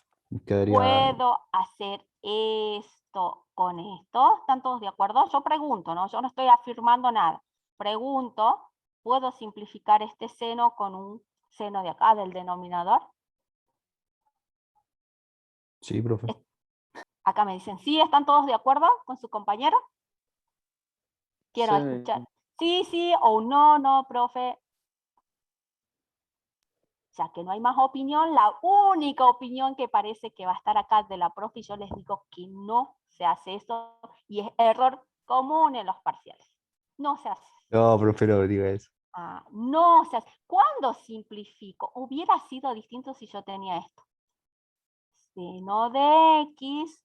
quedaría. ¿Puedo hacer esto con esto? ¿Están todos de acuerdo? Yo pregunto, ¿no? Yo no estoy afirmando nada. Pregunto, ¿puedo simplificar este seno con un seno de acá, del denominador? Sí, profe. Acá me dicen, ¿sí? ¿Están todos de acuerdo con su compañero? Quiero Sí. escuchar. Sí, sí, o no, no, profe. Ya que no hay más opinión, la única opinión que parece que va a estar acá de la profe, y yo les digo que no se hace eso, y es error común en los parciales. No se hace. No, profe, no diga eso. No se hace. ¿Cuándo simplifico? Hubiera sido distinto si yo tenía esto. Seno de X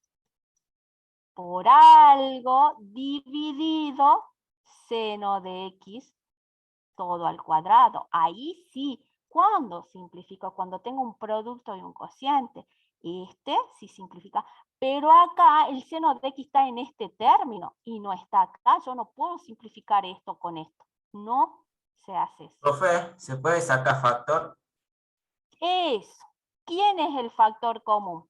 por algo dividido seno de X todo al cuadrado. Ahí sí. ¿Cuándo simplifico? Cuando tengo un producto y un cociente. Este sí simplifica. Pero acá el seno de X está en este término y no está acá. Yo no puedo simplificar esto con esto. No se hace eso. Profe, ¿se puede sacar factor? Eso. ¿Quién es el factor común?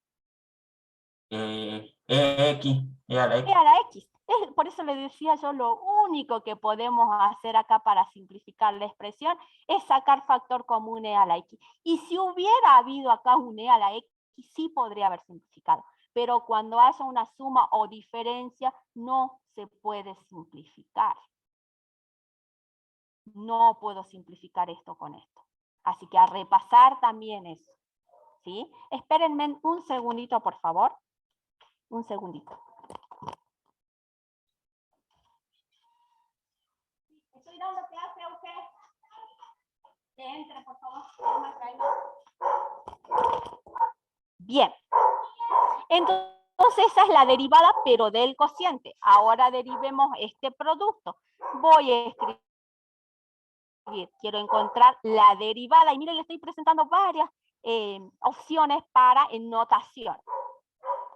X, E a la E X. a la X. Por eso le decía yo, lo único que podemos hacer acá para simplificar la expresión es sacar factor común E a la X. Y si hubiera habido acá un E a la X, sí podría haber simplificado. Pero cuando haya una suma o diferencia, no se puede simplificar. No puedo simplificar esto con esto. Así que a repasar también eso. ¿Sí? Espérenme un segundito, por favor. Un segundito. Estoy dando clase a usted. Que entre, por favor. Bien. Entonces esa es la derivada, pero del cociente. Ahora derivemos este producto. Voy a escribir. Quiero encontrar la derivada. Y miren, le estoy presentando varias opciones para notación.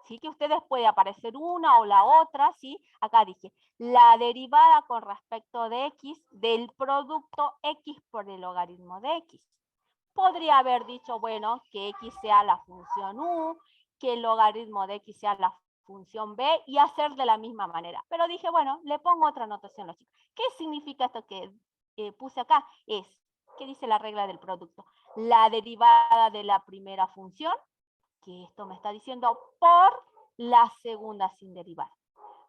¿Sí? Que ustedes puede aparecer una o la otra, ¿sí? Acá dije, la derivada con respecto de X del producto X por el logaritmo de X. Podría haber dicho, bueno, que X sea la función U, que el logaritmo de X sea la función B y hacer de la misma manera. Pero dije, bueno, le pongo otra notación a los chicos. ¿Qué significa esto que puse acá? ¿Qué dice la regla del producto? La derivada de la primera función, que esto me está diciendo, por la segunda sin derivar,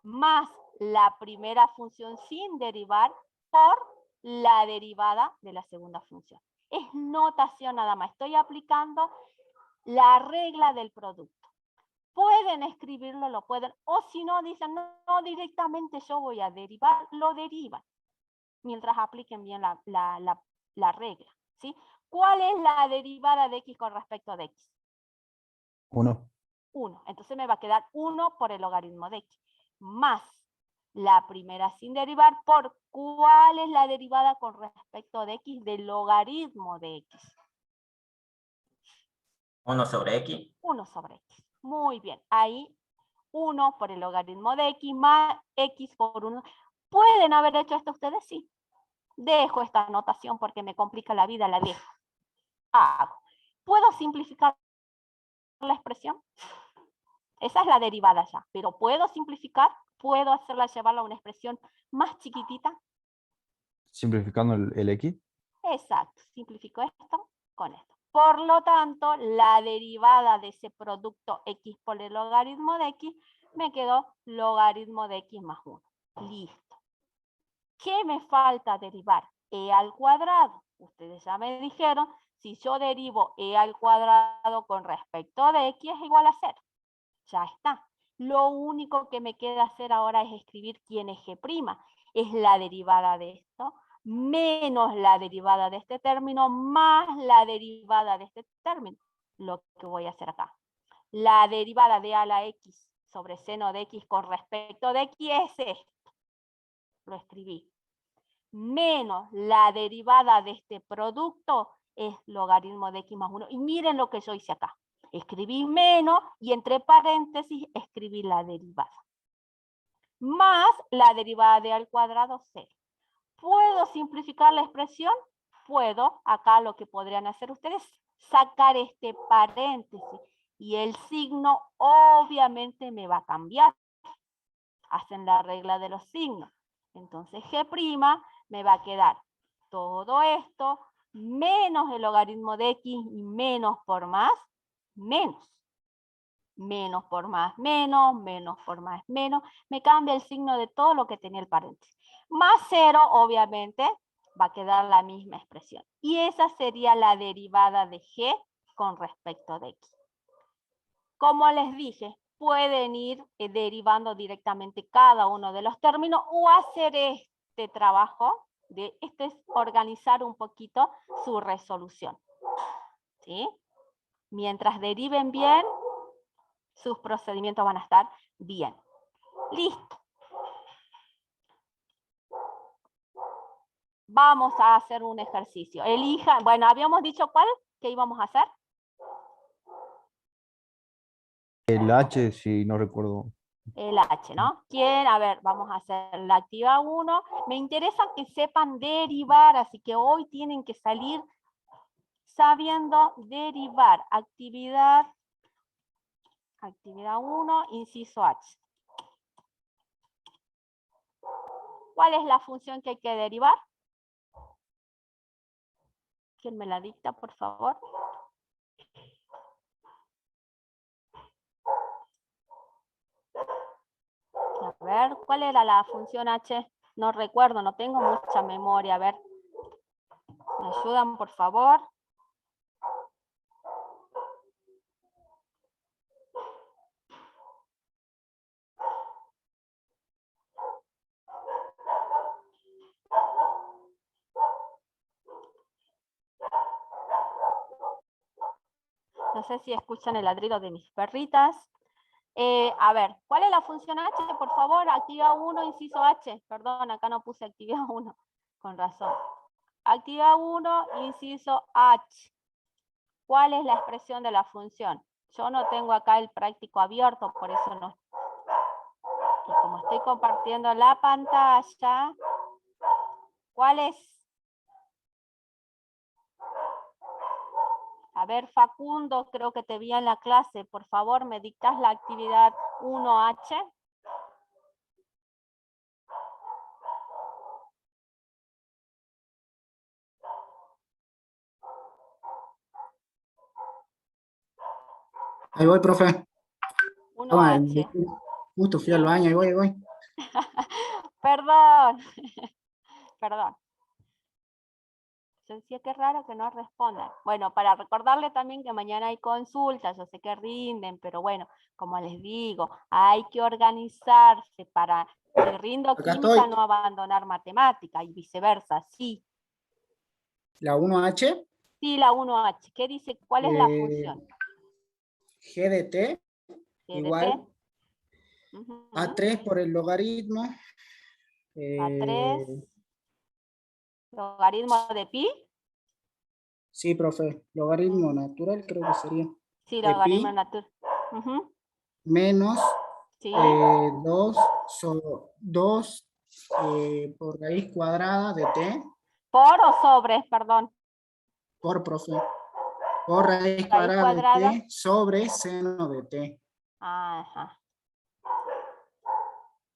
más la primera función sin derivar por la derivada de la segunda función. Es notación nada más, estoy aplicando la regla del producto. Pueden escribirlo, lo pueden, o si no, dicen, no, directamente yo voy a derivar, lo derivan, mientras apliquen bien la regla, ¿sí? ¿Cuál es la derivada de X con respecto de X? 1. 1. Entonces me va a quedar 1 por el logaritmo de X. Más la primera sin derivar por cuál es la derivada con respecto de X del logaritmo de X. 1 sobre X. 1 sobre X. Muy bien. Ahí 1 por el logaritmo de X más X por 1. ¿Pueden haber hecho esto ustedes? Sí. Dejo esta anotación porque me complica la vida, la dejo. Hago. ¿Puedo simplificar la expresión? Esa es la derivada ya, pero ¿puedo simplificar? ¿Puedo hacerla llevarla a una expresión más chiquitita? Simplificando el X. Exacto, simplifico esto con esto. Por lo tanto, la derivada de ese producto X por el logaritmo de X me quedó logaritmo de X más 1. Listo. ¿Qué me falta derivar? E al cuadrado. Ustedes ya me dijeron, si yo derivo E al cuadrado con respecto de X es igual a 0. Ya está. Lo único que me queda hacer ahora es escribir quién es G'. Es la derivada de esto, menos la derivada de este término, más la derivada de este término. Lo que voy a hacer acá. La derivada de a la X sobre seno de X con respecto de X es esto. Lo escribí. Menos la derivada de este producto es logaritmo de X más 1. Y miren lo que yo hice acá. Escribí menos y entre paréntesis escribí la derivada. Más la derivada de a al cuadrado 0. ¿Puedo simplificar la expresión? Puedo. Acá lo que podrían hacer ustedes, sacar este paréntesis. Y el signo obviamente me va a cambiar. Hacen la regla de los signos. Entonces G' me va a quedar todo esto menos el logaritmo de X y menos por más, menos. Menos por más, menos, menos por más, menos. Me cambia el signo de todo lo que tenía el paréntesis. Más 0, obviamente, va a quedar la misma expresión. Y esa sería la derivada de G con respecto de X. Como les dije, pueden ir derivando directamente cada uno de los términos o hacer este trabajo, esto es organizar un poquito su resolución. ¿Sí? Mientras deriven bien, sus procedimientos van a estar bien. Listo. Vamos a hacer un ejercicio. Elijan, bueno, habíamos dicho cuál que íbamos a hacer. El H, si no recuerdo. El H, ¿no? ¿Quién? A ver, vamos a hacer la actividad 1. Me interesa que sepan derivar, así que hoy tienen que salir sabiendo derivar. Actividad 1, inciso H. ¿Cuál es la función que hay que derivar? ¿Quién me la dicta, por favor? A ver, ¿cuál era la función H? No recuerdo, no tengo mucha memoria. A ver, ¿me ayudan, por favor? No sé si escuchan el ladrido de mis perritas. A ver, ¿cuál es la función H? Por favor, actividad 1, inciso H. Perdón, acá no puse actividad 1. Con razón. Actividad 1, inciso H. ¿Cuál es la expresión de la función? Yo no tengo acá el práctico abierto, por eso no. Y como estoy compartiendo la pantalla, ¿cuál es? A ver, Facundo, creo que te vi en la clase. Por favor, ¿me dictas la actividad 1H? Ahí voy, profe. 1H. Justo fui al baño, ahí voy. Perdón. Perdón. Yo decía que raro que no respondan. Bueno, para recordarle también que mañana hay consultas, yo sé que rinden, pero bueno, como les digo, hay que organizarse para, si rindo Acá química, estoy. no abandonar matemática y viceversa, sí. La 1H. Sí, la 1H. ¿Qué dice? ¿Cuál es la función? G de T igual A3 por el logaritmo. A3. ¿Logaritmo de pi? Sí, profe. Logaritmo natural creo que sería. Sí, De logaritmo pi natural. menos Sí. 2 por raíz cuadrada de T. ¿Por o sobre? Perdón. Por, profe. Por raíz cuadrada de T sobre seno de T. Ajá.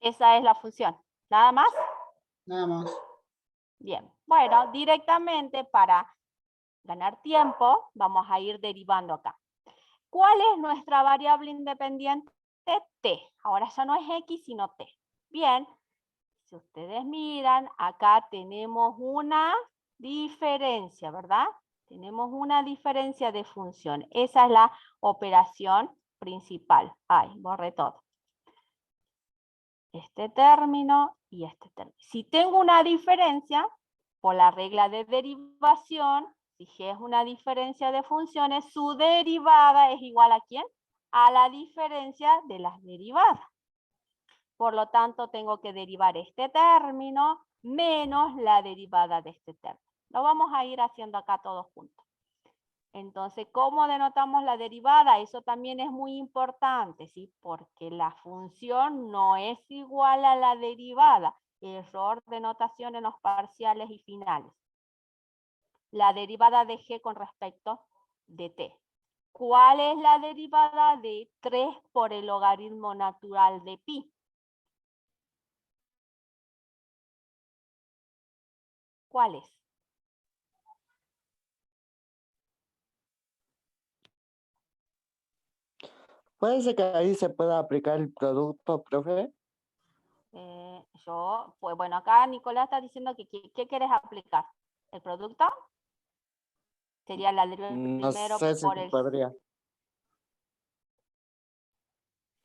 Esa es la función. ¿Nada más? Nada más. Bien. Bueno, directamente para ganar tiempo, vamos a ir derivando acá. ¿Cuál es nuestra variable independiente? T. Ahora ya no es X, sino T. Bien. Si ustedes miran, acá tenemos una diferencia, ¿verdad? Tenemos una diferencia de función. Esa es la operación principal. Ay, borré todo. Este término y este término. Si tengo una diferencia, por la regla de derivación, si G es una diferencia de funciones, su derivada es igual ¿a quién? A la diferencia de las derivadas. Por lo tanto, tengo que derivar este término menos la derivada de este término. Lo vamos a ir haciendo acá todos juntos. Entonces, ¿cómo denotamos la derivada? Eso también es muy importante, ¿sí? Porque la función no es igual a la derivada. Error de notación en los parciales y finales. La derivada de g con respecto de t. ¿Cuál es la derivada de 3 por el logaritmo natural de pi? ¿Cuál es? ¿Puede ser que ahí se pueda aplicar el producto, profe? Pues bueno, acá Nicolás está diciendo que ¿qué quieres aplicar? ¿El producto? Sería la derivada No primero sé si por el... podría.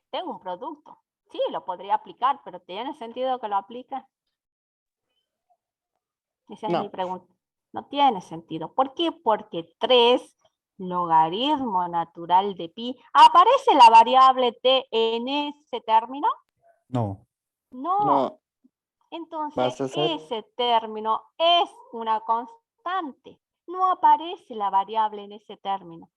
Tengo un producto. Sí, lo podría aplicar, pero ¿tiene sentido que lo aplique? Esa es mi No. pregunta. No tiene sentido. ¿Por qué? Porque 3 logaritmo natural de pi. ¿Aparece la variable t en ese término? No. No. No. Entonces, Vas a ser. ese término es una constante. No aparece la variable en ese término.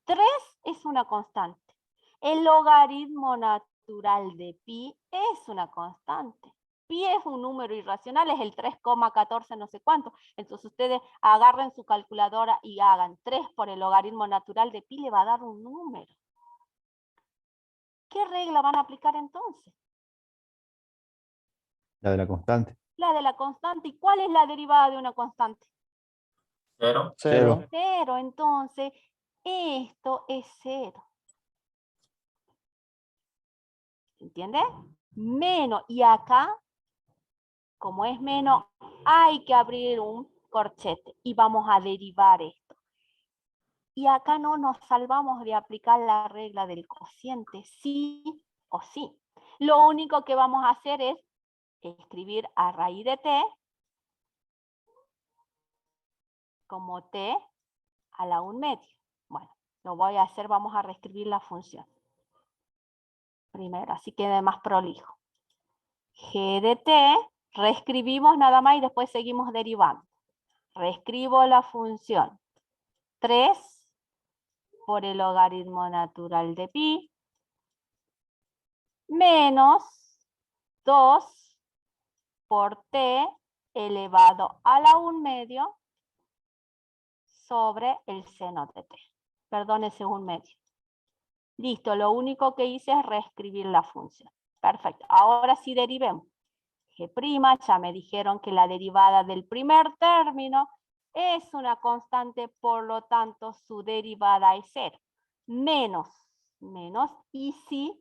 3 es una constante. El logaritmo natural de pi es una constante. Pi es un número irracional, es el 3,14 no sé cuánto. Entonces ustedes agarren su calculadora y hagan 3 por el logaritmo natural de pi, le va a dar un número. ¿Qué regla van a aplicar entonces? La de la constante. La de la constante. ¿Y cuál es la derivada de una constante? 0. Cero. 0. Entonces, esto es 0. ¿Entiende? Menos. Y acá, como es menos, hay que abrir un corchete. Y vamos a derivar esto. Y acá no nos salvamos de aplicar la regla del cociente, sí o sí. Lo único que vamos a hacer es escribir a raíz de t como t a la 1/2. Bueno, lo voy a hacer, vamos a reescribir la función. Primero, así quede más prolijo. G de t, reescribimos nada más y después seguimos derivando. Reescribo la función 3 por el logaritmo natural de pi menos 2 por t elevado a la 1/2 sobre el seno de t. Perdón, ese 1/2. Listo, lo único que hice es reescribir la función. Perfecto, ahora sí derivemos. G', ya me dijeron que la derivada del primer término es una constante, por lo tanto su derivada es 0. Menos, y sí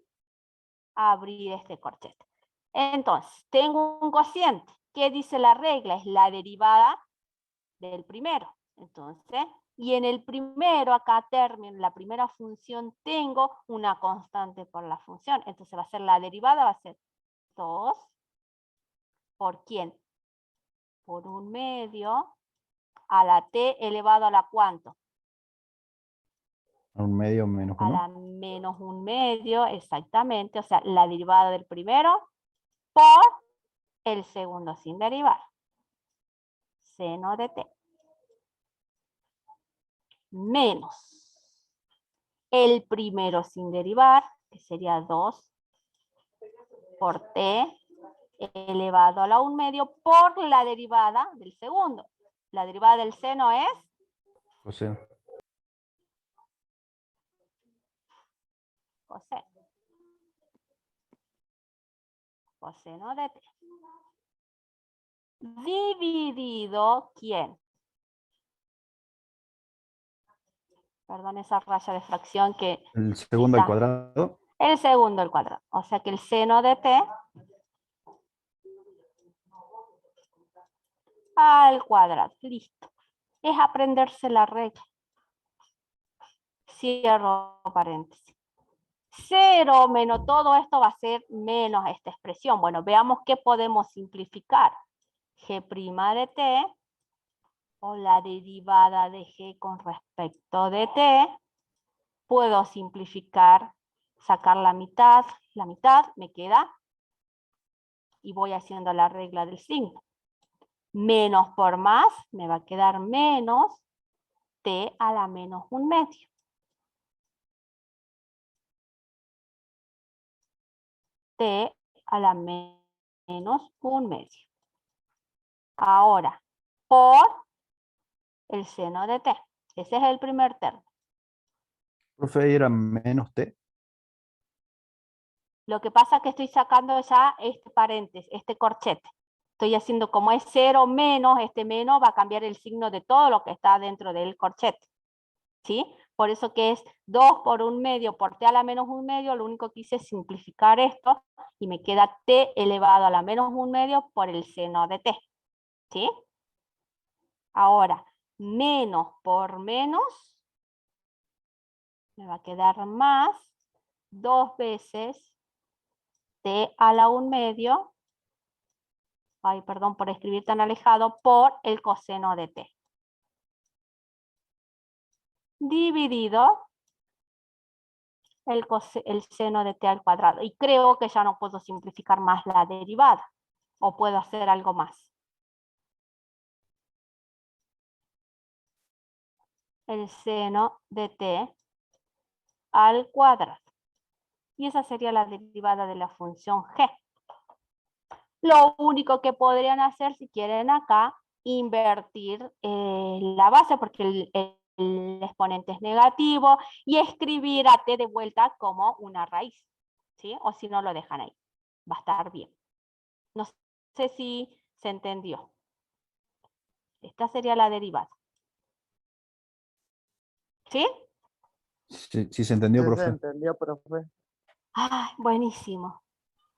abrir este corchete. Entonces, tengo un cociente. ¿Qué dice la regla? Es la derivada del primero. Entonces, y en el primero, acá término, la primera función, tengo una constante por la función. Entonces va a ser la derivada, va a ser 2 por ¿quién? Por 1/2 a la t elevado a la ¿cuánto? A 1/2 menos A 1. la menos 1/2, exactamente. O sea, la derivada del primero por el segundo sin derivar. Seno de t. Menos el primero sin derivar, que sería 2 por t elevado a la 1/2 por la derivada del segundo. La derivada del seno es Coseno. coseno. Coseno de t. Dividido, ¿quién? Perdón, esa raya de fracción que... El segundo al está. cuadrado. El segundo al cuadrado. O sea que el seno de t al cuadrado. Listo. Es aprenderse la regla. Cierro paréntesis. 0 menos todo esto va a ser menos esta expresión. Bueno, veamos qué podemos simplificar. G' de t o la derivada de g con respecto de t. Puedo simplificar, sacar la mitad me queda y voy haciendo la regla del signo. Menos por más me va a quedar menos t a la menos 1/2. T a la menos 1/2. Ahora, por el seno de t. Ese es el primer término. Profe, era menos t. Lo que pasa es que estoy sacando ya este paréntesis, este corchete. Estoy haciendo como es 0 menos, este menos va a cambiar el signo de todo lo que está dentro del corchete. ¿Sí? Por eso que es 2 por 1/2 por t a la menos 1/2, lo único que hice es simplificar esto y me queda t elevado a la menos 1/2 por el seno de t. ¿Sí? Ahora, menos por menos, me va a quedar más 2 veces t a la 1/2, ay, perdón por escribir tan alejado, por el coseno de t. Dividido el seno de t al cuadrado. Y creo que ya no puedo simplificar más la derivada. ¿O puedo hacer algo más? El seno de t al cuadrado. Y esa sería la derivada de la función g. Lo único que podrían hacer, si quieren acá, invertir la base, porque el exponente es negativo, y escribir a t de vuelta como una raíz. ¿Sí? O si no, lo dejan ahí. Va a estar bien. No sé si se entendió. Esta sería la derivada. ¿Sí? Sí, se entendió, Sí, se profe. entendió, profe. Ay, buenísimo.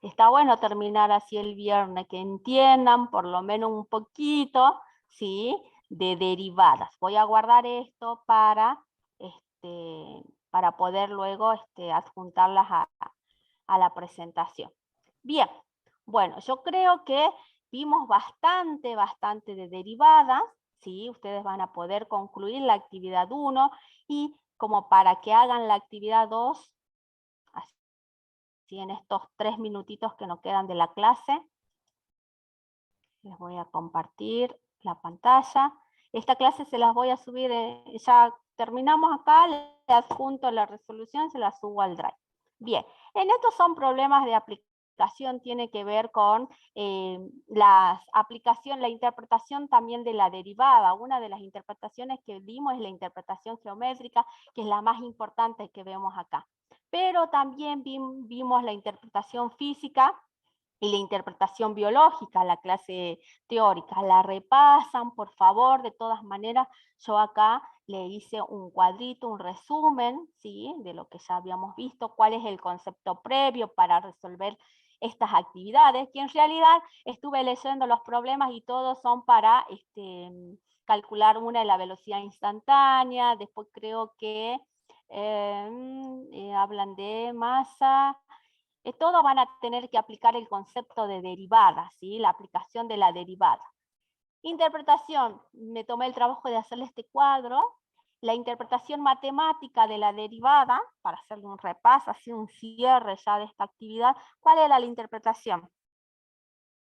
Está bueno terminar así el viernes, que entiendan por lo menos un poquito, ¿sí? De derivadas. Voy a guardar esto para poder luego adjuntarlas a la presentación. Bien, bueno, yo creo que vimos bastante de derivadas, ¿sí? Ustedes van a poder concluir la actividad 1 y como para que hagan la actividad 2, así en estos 3 minutitos que nos quedan de la clase, les voy a compartir la pantalla. Esta clase se las voy a subir, ya terminamos acá, le adjunto la resolución, se la subo al Drive. Bien, en estos son problemas de aplicación, tiene que ver con la interpretación también de la derivada. Una de las interpretaciones que dimos es la interpretación geométrica, que es la más importante que vemos acá. Pero también vimos la interpretación física y la interpretación biológica, la clase teórica. La repasan, por favor, de todas maneras. Yo acá le hice un cuadrito, un resumen, ¿sí? De lo que ya habíamos visto, cuál es el concepto previo para resolver estas actividades, que en realidad estuve leyendo los problemas y todos son para calcular una de la velocidad instantánea, después creo que hablan de masa. Todos van a tener que aplicar el concepto de derivada, ¿sí? La aplicación de la derivada. Interpretación, me tomé el trabajo de hacerle este cuadro. La interpretación matemática de la derivada, para hacerle un repaso, así un cierre ya de esta actividad. ¿Cuál era la interpretación?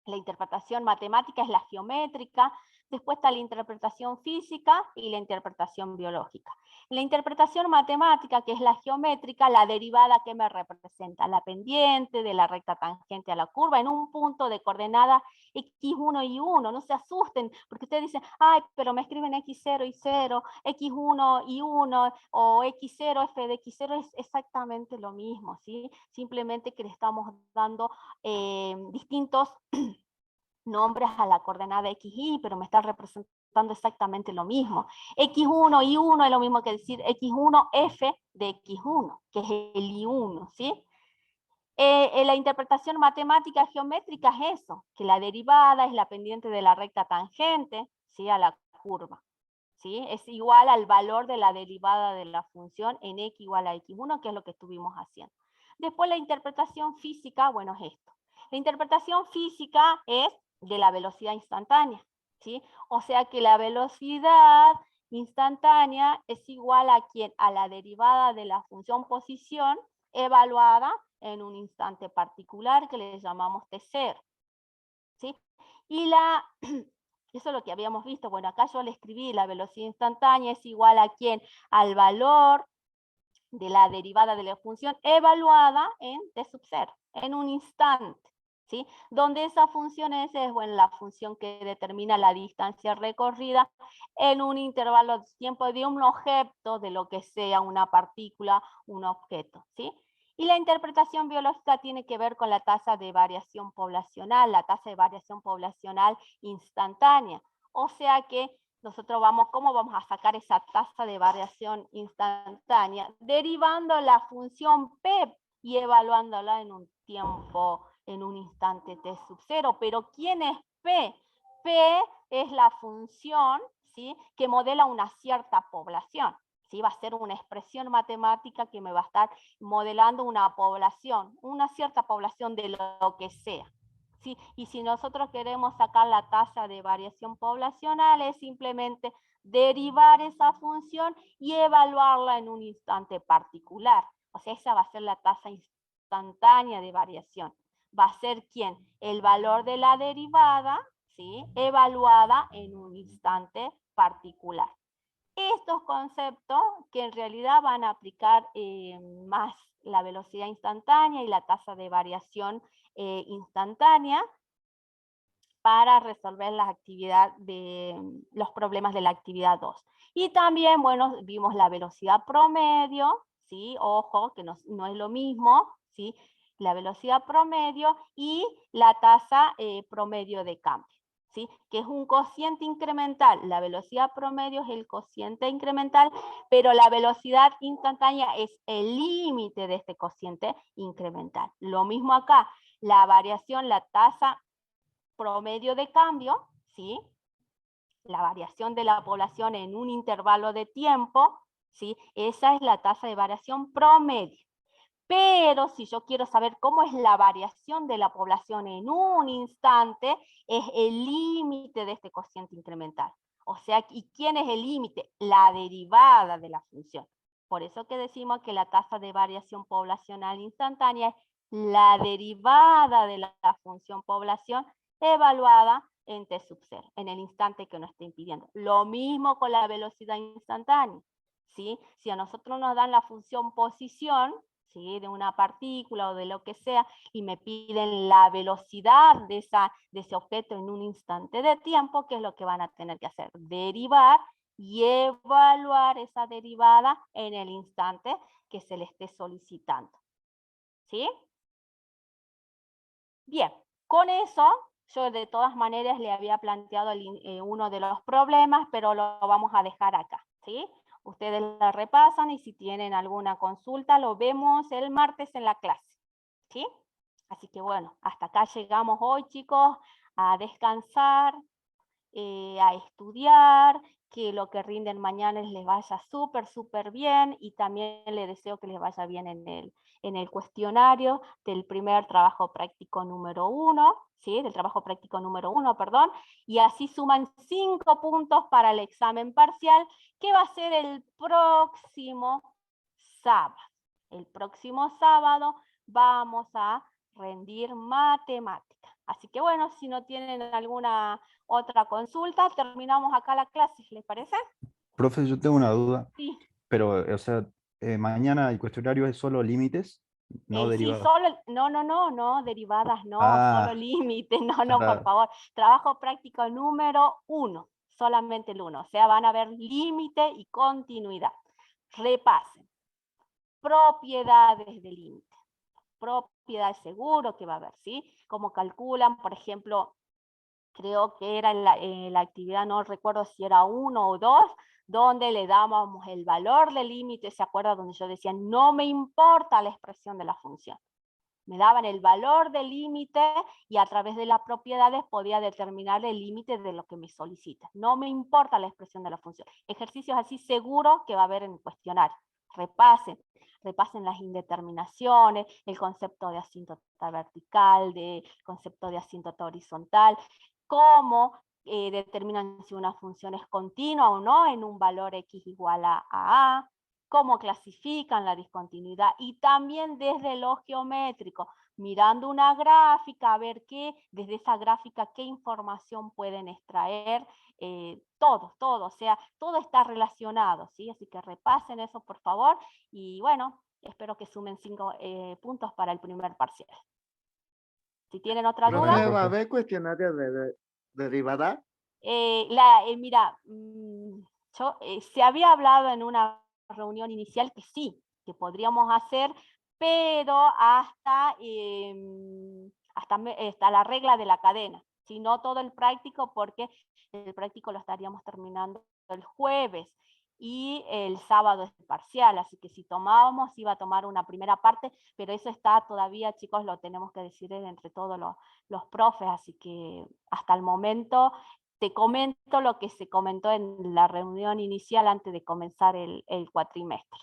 La interpretación matemática es la geométrica, después está la interpretación física y la interpretación biológica. La interpretación matemática, que es la geométrica, la derivada que me representa, la pendiente de la recta tangente a la curva en un punto de coordenada x1 y 1. No se asusten, porque ustedes dicen, ay, pero me escriben x0 y 0, x1 y 1, o x0, f de x0 es exactamente lo mismo, ¿sí? Simplemente que le estamos dando distintos nombres a la coordenada xy, pero me está representando exactamente lo mismo. x1 y 1 es lo mismo que decir x1 f de x1, que es el y1, ¿sí? La interpretación matemática geométrica es eso, que la derivada es la pendiente de la recta tangente, ¿sí? A la curva, ¿sí? Es igual al valor de la derivada de la función en x igual a x1, que es lo que estuvimos haciendo. Después la interpretación física, bueno, es esto. La interpretación física es de la velocidad instantánea, ¿sí? O sea que la velocidad instantánea es igual a ¿quién? A la derivada de la función posición evaluada en un instante particular que le llamamos t0, ¿sí? Y la Eso es lo que habíamos visto. Bueno, acá yo le escribí la velocidad instantánea es igual a ¿quién? Al valor de la derivada de la función evaluada en t sub 0, en un instante, ¿sí? Donde esa función es bueno, la función que determina la distancia recorrida en un intervalo de tiempo de un objeto, de lo que sea, una partícula, un objeto, ¿sí? Y la interpretación biológica tiene que ver con la tasa de variación poblacional, la tasa de variación poblacional instantánea. O sea que nosotros ¿cómo vamos a sacar esa tasa de variación instantánea? Derivando la función P y evaluándola en un tiempo, en un instante t sub 0. Pero ¿quién es P? P es la función, ¿sí?, que modela una cierta población. ¿Sí? Va a ser una expresión matemática que me va a estar modelando una población, una cierta población de lo que sea. ¿Sí? Y si nosotros queremos sacar la tasa de variación poblacional, es simplemente derivar esa función y evaluarla en un instante particular. O sea, esa va a ser la tasa instantánea de variación. Va a ser ¿quién? El valor de la derivada, ¿sí?, evaluada en un instante particular. Estos conceptos que en realidad van a aplicar más la velocidad instantánea y la tasa de variación instantánea para resolver la actividad los problemas de la actividad 2. Y también, bueno, vimos la velocidad promedio, ¿sí? Ojo, que no es lo mismo, ¿sí? La velocidad promedio y la tasa promedio de cambio, ¿sí? Que es un cociente incremental. La velocidad promedio es el cociente incremental, pero la velocidad instantánea es el límite de este cociente incremental. Lo mismo acá, la variación, la tasa promedio de cambio, ¿sí?, la variación de la población en un intervalo de tiempo, ¿sí?, esa es la tasa de variación promedio. Pero si yo quiero saber cómo es la variación de la población en un instante, es el límite de este cociente incremental. O sea, ¿y quién es el límite? La derivada de la función. Por eso que decimos que la tasa de variación poblacional instantánea es la derivada de la función población evaluada en t sub 0, en el instante que nos esté impidiendo. Lo mismo con la velocidad instantánea, ¿sí? Si a nosotros nos dan la función posición, ¿sí?, de una partícula o de lo que sea, y me piden la velocidad de ese objeto en un instante de tiempo, ¿qué es lo que van a tener que hacer? Derivar y evaluar esa derivada en el instante que se le esté solicitando. ¿Sí? Bien, con eso yo de todas maneras le había planteado uno de los problemas, pero lo vamos a dejar acá, ¿sí? Ustedes lo repasan y si tienen alguna consulta lo vemos el martes en la clase, ¿sí? Así que bueno, hasta acá llegamos hoy, chicos, a descansar, a estudiar, que lo que rinden mañana les vaya súper bien y también les deseo que les vaya bien en el cuestionario del primer trabajo práctico número 1, ¿sí? Del trabajo práctico número 1, perdón, y así suman 5 puntos para el examen parcial, que va a ser el próximo sábado. El próximo sábado vamos a rendir matemática. Así que bueno, si no tienen alguna otra consulta, terminamos acá la clase, ¿les parece? Profe, yo tengo una duda, Sí. pero, o sea, mañana el cuestionario es solo límites, no Sí, derivadas. solo, no, derivadas no, solo Ah, límites, no, por claro. favor. Trabajo práctico número 1, solamente el 1, o sea, van a ver límite y continuidad. Repasen. Propiedades de límite. Propiedades seguro que va a haber, ¿sí? Como calculan, por ejemplo, creo que era en la actividad, no recuerdo si era 1 o 2, donde le dábamos el valor del límite, ¿se acuerda? Donde yo decía, no me importa la expresión de la función. Me daban el valor del límite y a través de las propiedades podía determinar el límite de lo que me solicita. No me importa la expresión de la función. Ejercicios así seguro que va a haber en el cuestionario. Repasen las indeterminaciones, el concepto de asíntota vertical, el concepto de asíntota horizontal, cómo determinan si una función es continua o no en un valor x igual a, cómo clasifican la discontinuidad y también desde lo geométrico, mirando una gráfica, a ver desde esa gráfica qué información pueden extraer, todo, o sea, todo está relacionado, ¿sí? Así que repasen eso, por favor, y bueno, espero que sumen 5 puntos para el primer parcial. Si tienen otra Profe, duda. ¿va a haber cuestionario de derivada? Mira, se había hablado en una reunión inicial que sí, que podríamos hacer, pero hasta la regla de la cadena, si no todo el práctico, porque el práctico lo estaríamos terminando el jueves y el sábado es el parcial, así que si tomábamos iba a tomar una primera parte, pero eso está todavía, chicos, lo tenemos que decidir entre todos los profes, así que hasta el momento te comento lo que se comentó en la reunión inicial antes de comenzar el cuatrimestre.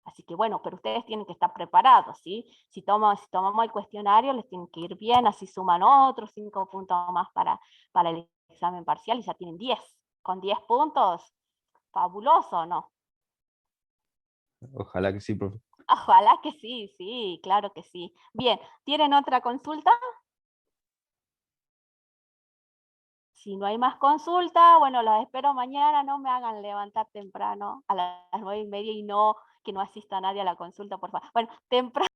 Así que bueno, pero ustedes tienen que estar preparados, ¿sí? Si tomamos el cuestionario, les tienen que ir bien, así suman otros 5 puntos más para el examen parcial y ya tienen 10. Con 10 puntos, fabuloso, ¿no? Ojalá que sí, profe. Ojalá que sí, claro que sí. Bien, ¿tienen otra consulta? Si no hay más consulta, bueno, los espero mañana, no me hagan levantar temprano a las 9:30 y que no asista nadie a la consulta, por favor. Bueno, temprano.